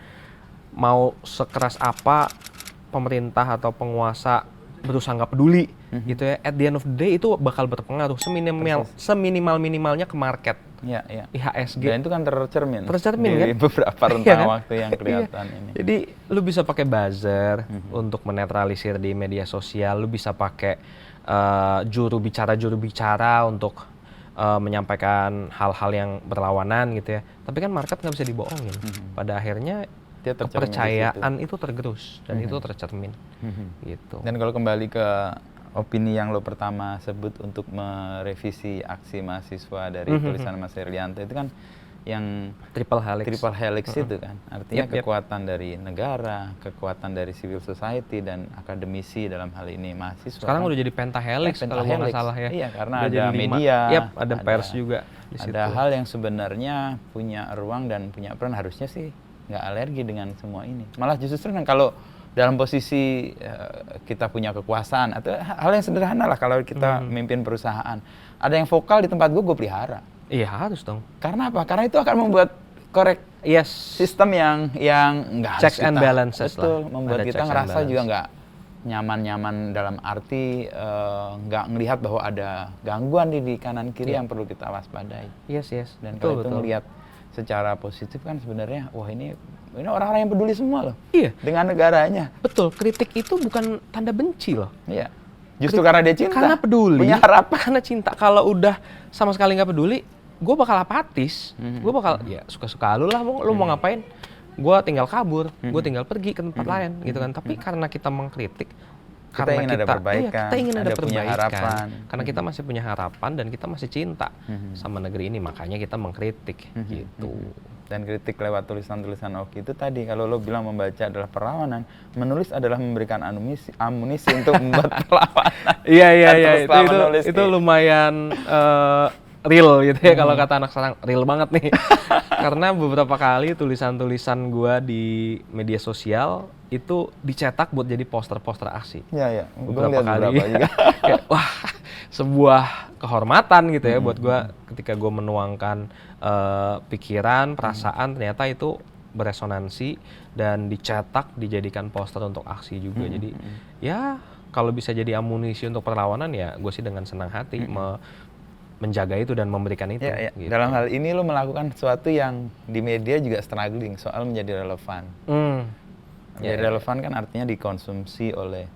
mau sekeras apa pemerintah atau penguasa berusaha nggak peduli gitu ya, at the end of the day itu bakal berpengaruh seminimal-minimalnya ke market. IHSG. Dan itu kan tercermin kan? Di beberapa rentang waktu yang kelihatan ini. Jadi lu bisa pakai buzzer untuk menetralisir di media sosial, lu bisa pakai juru bicara untuk menyampaikan hal-hal yang berlawanan gitu ya. Tapi kan market nggak bisa dibohongin. Pada akhirnya kepercayaan itu tergerus dan itu tercermin gitu. Dan kalau kembali ke opini yang lo pertama sebut untuk merevisi aksi mahasiswa dari tulisan Mas Herlianto, itu kan yang Triple helix. triple helix itu kan. Artinya Yep, yep. kekuatan dari negara, kekuatan dari civil society dan akademisi dalam hal ini mahasiswa. Sekarang kan. udah jadi pentahelix kalau gua nggak Pentahelix. salah ya. Iya, karena Udah ada jadi 5. media, Yap, ada pers juga di situ. ada hal yang sebenarnya punya ruang dan punya peran, harusnya sih nggak alergi dengan semua ini. Malah justru kan kalau dalam posisi kita punya kekuasaan atau hal yang sederhana lah, kalau kita memimpin perusahaan, ada yang vokal di tempat gue pelihara. Iya harus dong. Karena apa? Karena itu akan membuat Yes. sistem yang nggak harus Checks and balances betul, lah. membuat Ada kita checks and ngerasa juga balance. nggak nyaman-nyaman dalam arti nggak ngelihat bahwa ada gangguan di kanan kiri yang perlu kita waspadai. Yes. Dan Betul, kalau itu betul. melihat secara positif kan sebenarnya, wah ini orang-orang yang peduli semua loh Iya. dengan negaranya. Betul, kritik itu bukan tanda benci loh. Iya. Justru karena dia cinta, Karena peduli, punya harapan. karena cinta. Kalau udah sama sekali nggak peduli, gue bakal apatis. Gue bakal ya suka-suka lu lah, lu mau ngapain? Gue tinggal kabur, gue tinggal pergi ke tempat lain gitu kan. Tapi karena kita mengkritik, Kita karena ingin ada perbaikan, kita ingin ada ada punya perbaikan. harapan. Karena kita masih punya harapan dan kita masih cinta sama negeri ini, makanya kita mengkritik gitu. Dan kritik lewat tulisan-tulisan Oki itu tadi, kalau lo bilang membaca adalah perlawanan, menulis adalah memberikan amunisi untuk membuat perlawanan. Iya Terus setelah menulis itu nih. lumayan real gitu ya kalau kata anak sekarang, real banget nih. Karena beberapa kali tulisan-tulisan gua di media sosial itu dicetak buat jadi poster-poster aksi. Iya. Beberapa kali. Kayak, wah, sebuah kehormatan gitu ya buat gua ketika gua menuangkan pikiran, perasaan, ternyata itu beresonansi dan dicetak, dijadikan poster untuk aksi juga. Jadi ya kalau bisa jadi amunisi untuk perlawanan ya gue sih dengan senang hati menjaga itu dan memberikan itu. Ya. Gitu. Dalam hal ini lo melakukan sesuatu yang di media juga struggling soal menjadi relevan. Menjadi relevan kan artinya dikonsumsi oleh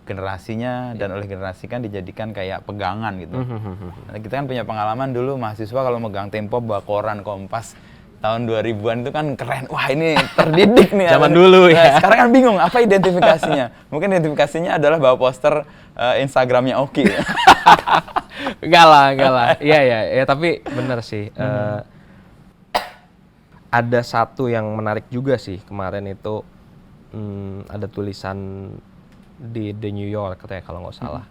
generasinya dan oleh generasi kan dijadikan kayak pegangan gitu. Nah, kita kan punya pengalaman dulu mahasiswa kalau megang Tempo bawa koran Kompas tahun 2000-an itu kan keren. Wah, ini terdidik nih. Zaman dulu ya. Sekarang kan bingung apa identifikasinya. Mungkin identifikasinya adalah bawa poster Instagramnya Oki. Enggak lah. Iya, tapi bener sih. Ada satu yang menarik juga sih kemarin itu, ada tulisan di The New Yorker ya kalau nggak salah.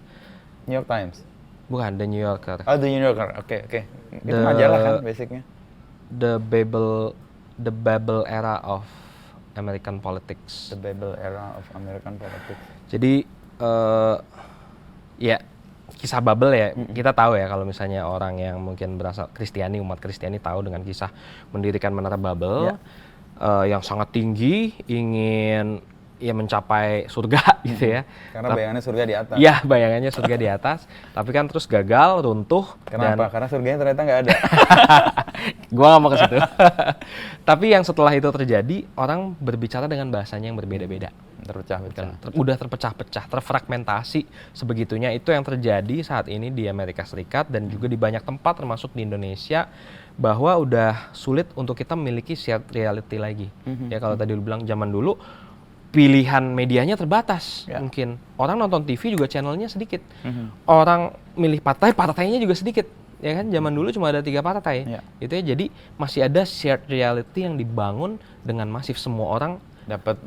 New York Times. Bukan, The New Yorker. Oh, The New Yorker. Oke. Itu majalah kan basicnya. The Babel era of American politics. The Babel era of American politics. Jadi ya kisah Babel ya, kita tahu ya kalau misalnya orang yang mungkin berasal Kristiani, umat Kristiani tahu dengan kisah mendirikan menara Babel yang sangat tinggi, ingin ya mencapai surga gitu ya. Karena bayangannya surga di atas. Iya, bayangannya surga di atas, tapi kan terus gagal, runtuh. Kenapa? Karena surganya ternyata nggak ada. Gua nggak mau ke situ. Tapi yang setelah itu terjadi, orang berbicara dengan bahasanya yang berbeda-beda. Terpecah-pecah. Udah terpecah-pecah, terfragmentasi sebegitunya. Itu yang terjadi saat ini di Amerika Serikat dan juga di banyak tempat termasuk di Indonesia, bahwa udah sulit untuk kita memiliki shared reality lagi. Ya kalau tadi lu bilang zaman dulu pilihan medianya terbatas, mungkin orang nonton TV juga channelnya sedikit, orang milih partainya juga sedikit, ya kan? Zaman dulu cuma ada 3 partai, itu ya. Jadi masih ada shared reality yang dibangun dengan masif, semua orang dapat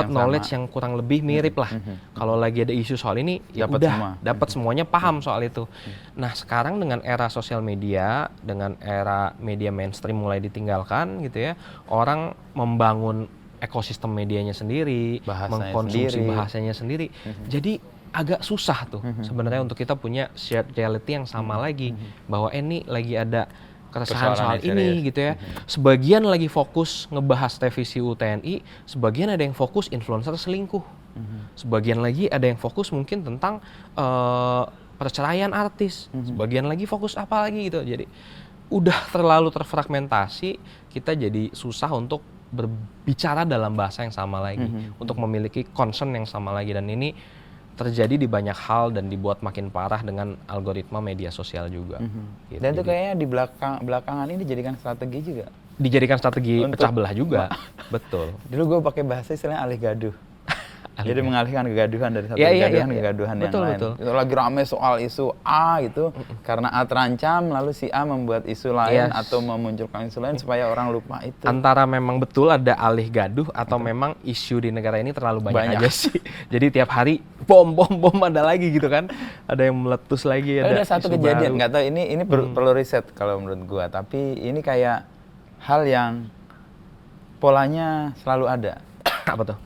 knowledge yang kurang lebih mirip lah. Kalau lagi ada isu soal ini, ya udah dapat semuanya paham soal itu. Nah sekarang dengan era sosial media, dengan era media mainstream mulai ditinggalkan gitu ya, orang membangun ekosistem medianya sendiri, mengkonsumsi bahasanya sendiri. Jadi agak susah tuh sebenarnya untuk kita punya shared reality yang sama lagi, bahwa ini lagi ada keresahan soal ini gitu ya. Sebagian lagi fokus ngebahas revisi UTNI, sebagian ada yang fokus influencer selingkuh. Sebagian lagi ada yang fokus mungkin tentang perceraian artis. Sebagian lagi fokus apa lagi gitu. Jadi udah terlalu terfragmentasi, kita jadi susah untuk berbicara dalam bahasa yang sama lagi, untuk memiliki concern yang sama lagi, dan ini terjadi di banyak hal dan dibuat makin parah dengan algoritma media sosial juga. Gitu. Dan itu kayaknya di belakangan ini dijadikan strategi juga. Dijadikan strategi pecah belah juga. Betul. Dulu gue pakai bahasa istilahnya alih gaduh. Jadi mengalihkan kegaduhan dari satu Iya, iya, kegaduhan iya, ke iya. kegaduhan yang Betul, lain. betul. Itu lagi rame soal isu A gitu, karena A terancam, lalu si A membuat isu lain Yes. atau memunculkan isu lain supaya orang lupa itu. Antara memang betul ada alih gaduh atau memang isu di negara ini terlalu banyak aja sih. Jadi tiap hari bom ada lagi gitu kan. Ada yang meletus lagi, Ada ada satu isu kejadian, baru. nggak tahu ini perlu riset kalau menurut gua, tapi ini kayak hal yang polanya selalu ada. Apa tuh?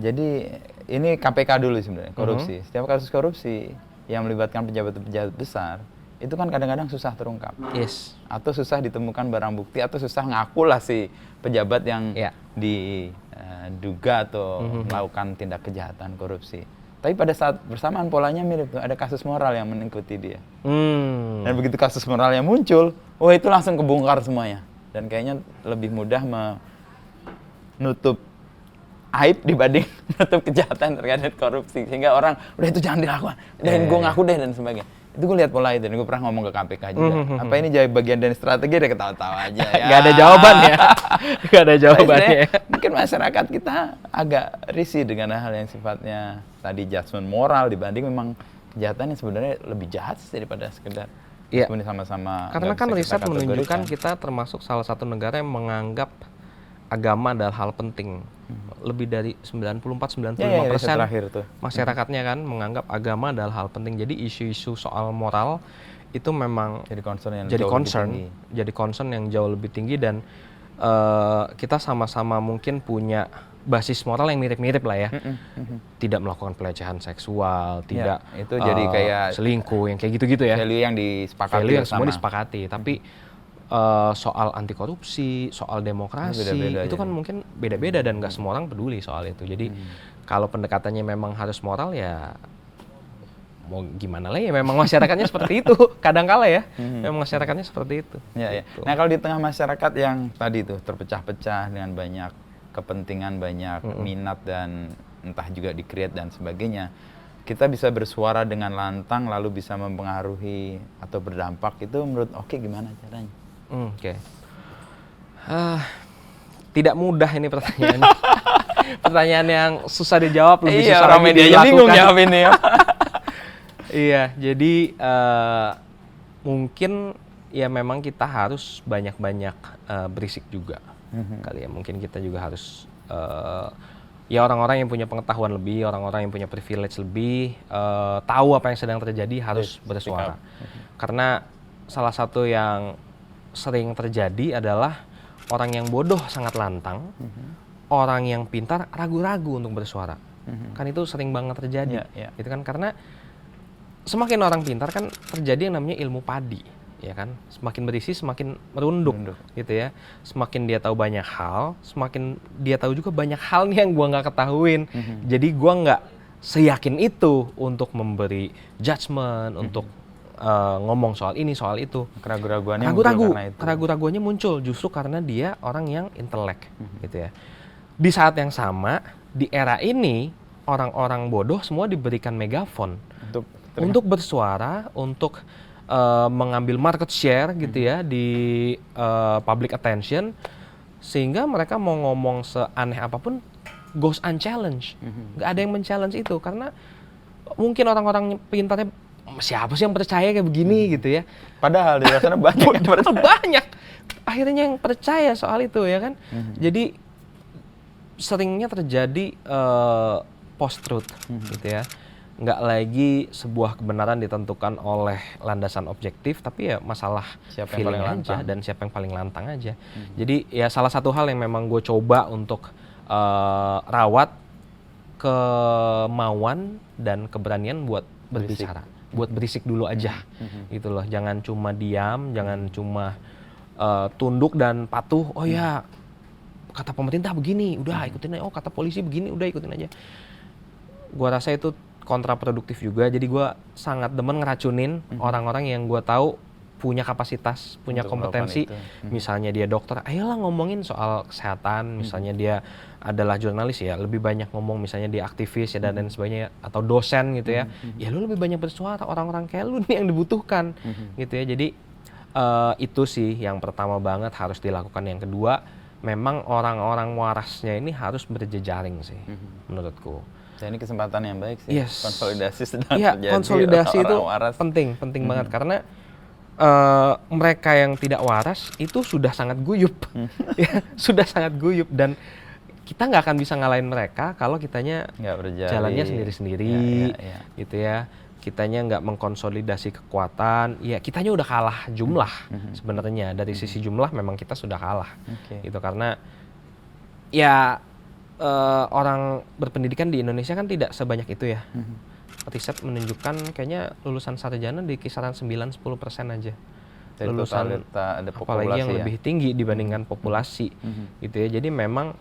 Jadi ini KPK dulu sebenarnya, korupsi. Setiap kasus korupsi yang melibatkan pejabat-pejabat besar, itu kan kadang-kadang susah terungkap. Yes. Atau susah ditemukan barang bukti, atau susah ngaku lah si pejabat yang Iya. diduga atau melakukan tindak kejahatan korupsi. Tapi pada saat bersamaan polanya mirip tuh, ada kasus moral yang mengikuti dia. Dan begitu kasus moralnya muncul, wah itu langsung kebongkar semuanya. Dan kayaknya lebih mudah menutup aib dibanding menutup kejahatan terkait korupsi. Sehingga orang, udah itu jangan dilakukan, dan gue ngaku deh dan sebagainya. Itu gue lihat pola itu, dan gue pernah ngomong ke KPK juga. Apa ini jadi bagian dari strategi, udah ketawa-tawa aja ya. Gak ada jawaban ya. Gak ada jawabannya. Mungkin masyarakat kita agak risih dengan hal yang sifatnya tadi judgement moral dibanding memang kejahatan yang sebenarnya lebih jahat daripada sekedar. Iya. Sebenarnya sama-sama. Karena nggak kan bisa kita riset menunjukkan kategorikan. kita termasuk salah satu negara yang menganggap agama adalah hal penting. Lebih dari 94-95% Ya, riset terakhir tuh. masyarakatnya kan menganggap agama adalah hal penting. Jadi isu-isu soal moral itu memang Jadi concern yang jadi jauh lebih concern, tinggi. jadi concern yang jauh lebih tinggi, dan kita sama-sama mungkin punya basis moral yang mirip-mirip lah ya. Tidak melakukan pelecehan seksual, tidak itu jadi kayak selingkuh, yang kayak gitu-gitu ya. Value yang disepakati Value yang semua bersama. disepakati, tapi soal anti korupsi, soal demokrasi, Beda-beda itu aja kan mungkin beda-beda dan nggak semua orang peduli soal itu. Jadi kalau pendekatannya memang harus moral ya mau gimana lah ya, memang masyarakatnya seperti itu. Kadang-kala ya, memang masyarakatnya seperti itu. Ya, ya. Gitu. Nah kalau di tengah masyarakat yang tadi tuh terpecah-pecah dengan banyak kepentingan, banyak minat dan entah juga di-create dan sebagainya, kita bisa bersuara dengan lantang lalu bisa mempengaruhi atau berdampak, itu menurut Oki gimana caranya? Oke. Tidak mudah ini pertanyaannya. Pertanyaan yang susah dijawab, lebih susah orang lagi media dilakukan. bingung jawab ini ya. Iya, jadi mungkin ya memang kita harus banyak-banyak berisik juga. Kali ya, mungkin kita juga harus ya orang-orang yang punya pengetahuan lebih, orang-orang yang punya privilege lebih, tahu apa yang sedang terjadi harus bersuara. Karena salah satu yang sering terjadi adalah orang yang bodoh sangat lantang, orang yang pintar ragu-ragu untuk bersuara. Kan itu sering banget terjadi. Gitu kan, karena semakin orang pintar kan terjadi yang namanya ilmu padi, ya kan? Semakin berisi semakin merunduk, gitu ya. Semakin dia tahu banyak hal, semakin dia tahu juga banyak hal nih yang gua nggak ketahuin. Jadi gua nggak seyakin itu untuk memberi judgement, untuk ngomong soal ini soal itu. Keraguan-raguannya muncul justru karena dia orang yang intelek, gitu ya. Di saat yang sama, di era ini orang-orang bodoh semua diberikan megafon untuk bersuara, untuk mengambil market share gitu ya di public attention, sehingga mereka mau ngomong seaneh apapun goes unchallenged. Nggak ada yang men-challenge itu karena mungkin orang-orang pintarnya, siapa sih yang percaya kayak begini gitu ya. Padahal di luar sana banyak yang percaya. Banyak. Akhirnya yang percaya soal itu ya kan. Jadi seringnya terjadi post-truth gitu ya. Nggak lagi sebuah kebenaran ditentukan oleh landasan objektif, tapi ya masalah siapa feeling yang aja dan siapa yang paling lantang aja. Jadi ya salah satu hal yang memang gue coba untuk rawat kemauan dan keberanian buat berbicara, buat berisik dulu aja, gitu loh. Jangan cuma diam, jangan cuma tunduk dan patuh. Oh ya, kata pemerintah begini, udah ikutin aja. Oh kata polisi begini, udah ikutin aja. Gua rasa itu kontraproduktif juga. Jadi gua sangat demen ngeracunin orang-orang yang gua tahu punya kapasitas, punya untuk kompetensi. Misalnya dia dokter, ayolah ngomongin soal kesehatan. Misalnya dia adalah jurnalis, ya lebih banyak ngomong. Misalnya dia aktivis ya dan lain sebagainya, atau dosen gitu ya. Ya lu lebih banyak bersuara, orang-orang kayak lu nih yang dibutuhkan gitu ya. Jadi itu sih yang pertama banget harus dilakukan. Yang kedua, memang orang-orang warasnya ini harus berjejaring sih menurutku. Ya, ini kesempatan yang baik sih. Yes. Konsolidasi sedang Iya, terjadi. konsolidasi itu Orang waras. penting banget karena mereka yang tidak waras itu sudah sangat guyup, ya, sudah sangat guyup dan kita nggak akan bisa ngalahin mereka kalau kitanya Nggak berjari. jalannya sendiri-sendiri, Ya. gitu ya. Kitanya nggak mengkonsolidasi kekuatan, ya kitanya udah kalah jumlah sebenarnya. Dari sisi jumlah memang kita sudah kalah, Oke. gitu karena ya orang berpendidikan di Indonesia kan tidak sebanyak itu ya. Riset menunjukkan kayaknya lulusan sarjana di kisaran 9-10% aja. Dari Lulusan ada apalagi yang populasi ya. lebih tinggi dibandingkan populasi, gitu ya. Jadi memang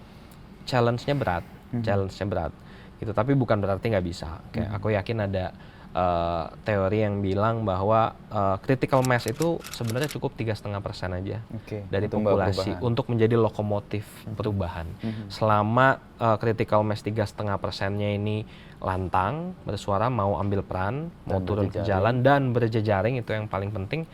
challenge-nya berat, gitu. Tapi bukan berarti nggak bisa. Kayak aku yakin ada teori yang bilang bahwa critical mass itu sebenarnya cukup 3,5% aja Oke, dari untuk membawa populasi perubahan. untuk menjadi lokomotif perubahan. Selama critical mass 3,5%-nya ini lantang, bersuara, mau ambil peran, mau turun ke jalan dan berjejaring, itu yang paling penting.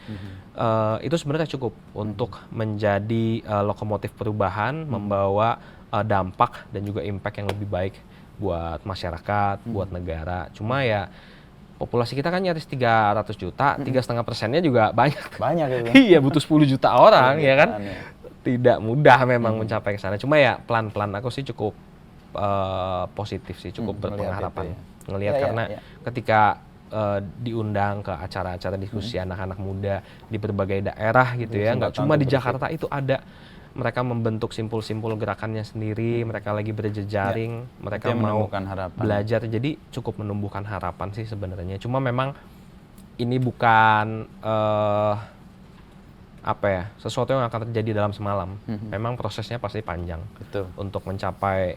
Itu sebenarnya cukup untuk menjadi lokomotif perubahan, membawa dampak dan juga impact yang lebih baik buat masyarakat, buat negara. Cuma ya populasi kita kan nyaris 300 juta, 3,5%-nya juga banyak. Banyak itu. Iya, butuh 10 juta orang, ya kan? Ya. Tidak mudah memang mencapai ke sana. Cuma ya pelan-pelan, aku sih cukup positif sih, cukup berpengharapan. Ngelihat karena ketika diundang ke acara-acara diskusi anak-anak muda di berbagai daerah gitu ya, nggak cuma di Jakarta, itu ada mereka membentuk simpul-simpul gerakannya sendiri, mereka lagi berjejaring, mereka mau belajar, jadi cukup menumbuhkan harapan sih sebenarnya. Cuma memang ini bukan sesuatu yang akan terjadi dalam semalam. Memang prosesnya pasti panjang. Betul. Untuk mencapai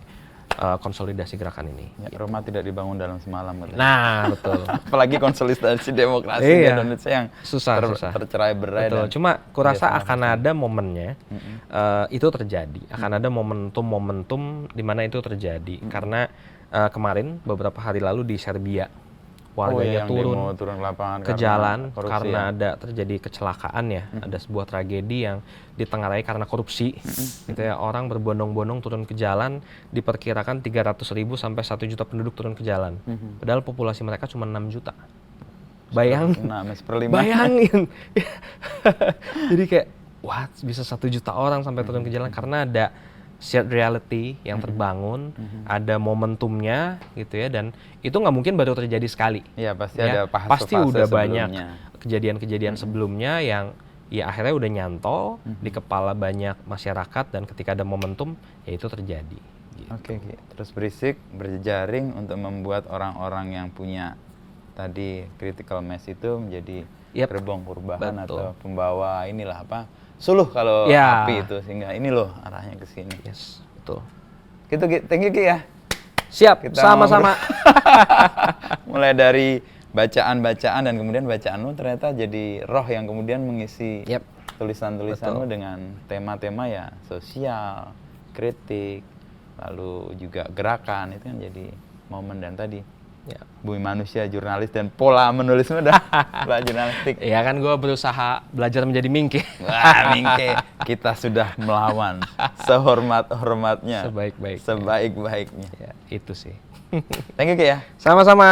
konsolidasi gerakan ini. Ya, Roma tidak dibangun dalam semalam, katanya. Nah, betul. Apalagi konsolidasi demokrasi di Indonesia yang susah. tercerai-berai. Betul. Cuma kurasa akan ada momennya, itu terjadi. Akan ada momentum di mana itu terjadi. Karena kemarin, beberapa hari lalu di Serbia, warganya turun ke lapangan ke jalan korupsi, karena ya. ada terjadi kecelakaan ya, ada sebuah tragedi yang ditengarai karena korupsi, gitu ya. Orang berbondong-bondong turun ke jalan, diperkirakan 300.000 sampai 1 juta penduduk turun ke jalan. Padahal populasi mereka cuma 6 juta. Bayangin. Jadi kayak, what, bisa 1 juta orang sampai turun ke jalan karena ada shared reality yang terbangun, ada momentumnya gitu ya, dan itu nggak mungkin baru terjadi sekali. Iya, pasti ya. ada fase-fase pasti udah sebelumnya. banyak kejadian-kejadian sebelumnya yang ya akhirnya udah nyantol di kepala banyak masyarakat, dan ketika ada momentum ya itu terjadi. Gitu. Oke. Terus berisik, berjejaring untuk membuat orang-orang yang punya tadi critical mass itu menjadi gerbong perubahan. Betul. Atau pembawa suluh kalau api itu, sehingga ini loh arahnya ke sini. Yes, betul. Gitu, Ki. Thank you, Ki, ya. Siap, sama-sama. Mulai dari bacaan-bacaan, dan kemudian bacaanmu ternyata jadi roh yang kemudian mengisi tulisan-tulisanmu dengan tema-tema ya sosial, kritik, lalu juga gerakan. Itu kan jadi momen, dan tadi bumi manusia, jurnalis, dan pola menulismu udah pola jurnalistik. Iya kan, gue berusaha belajar menjadi Mingke. Wah, Mingke, kita sudah melawan sehormat-hormatnya, sebaik-baiknya. Sebaik-baiknya. Ya, itu sih. Thank you, Ki, ya. Sama-sama.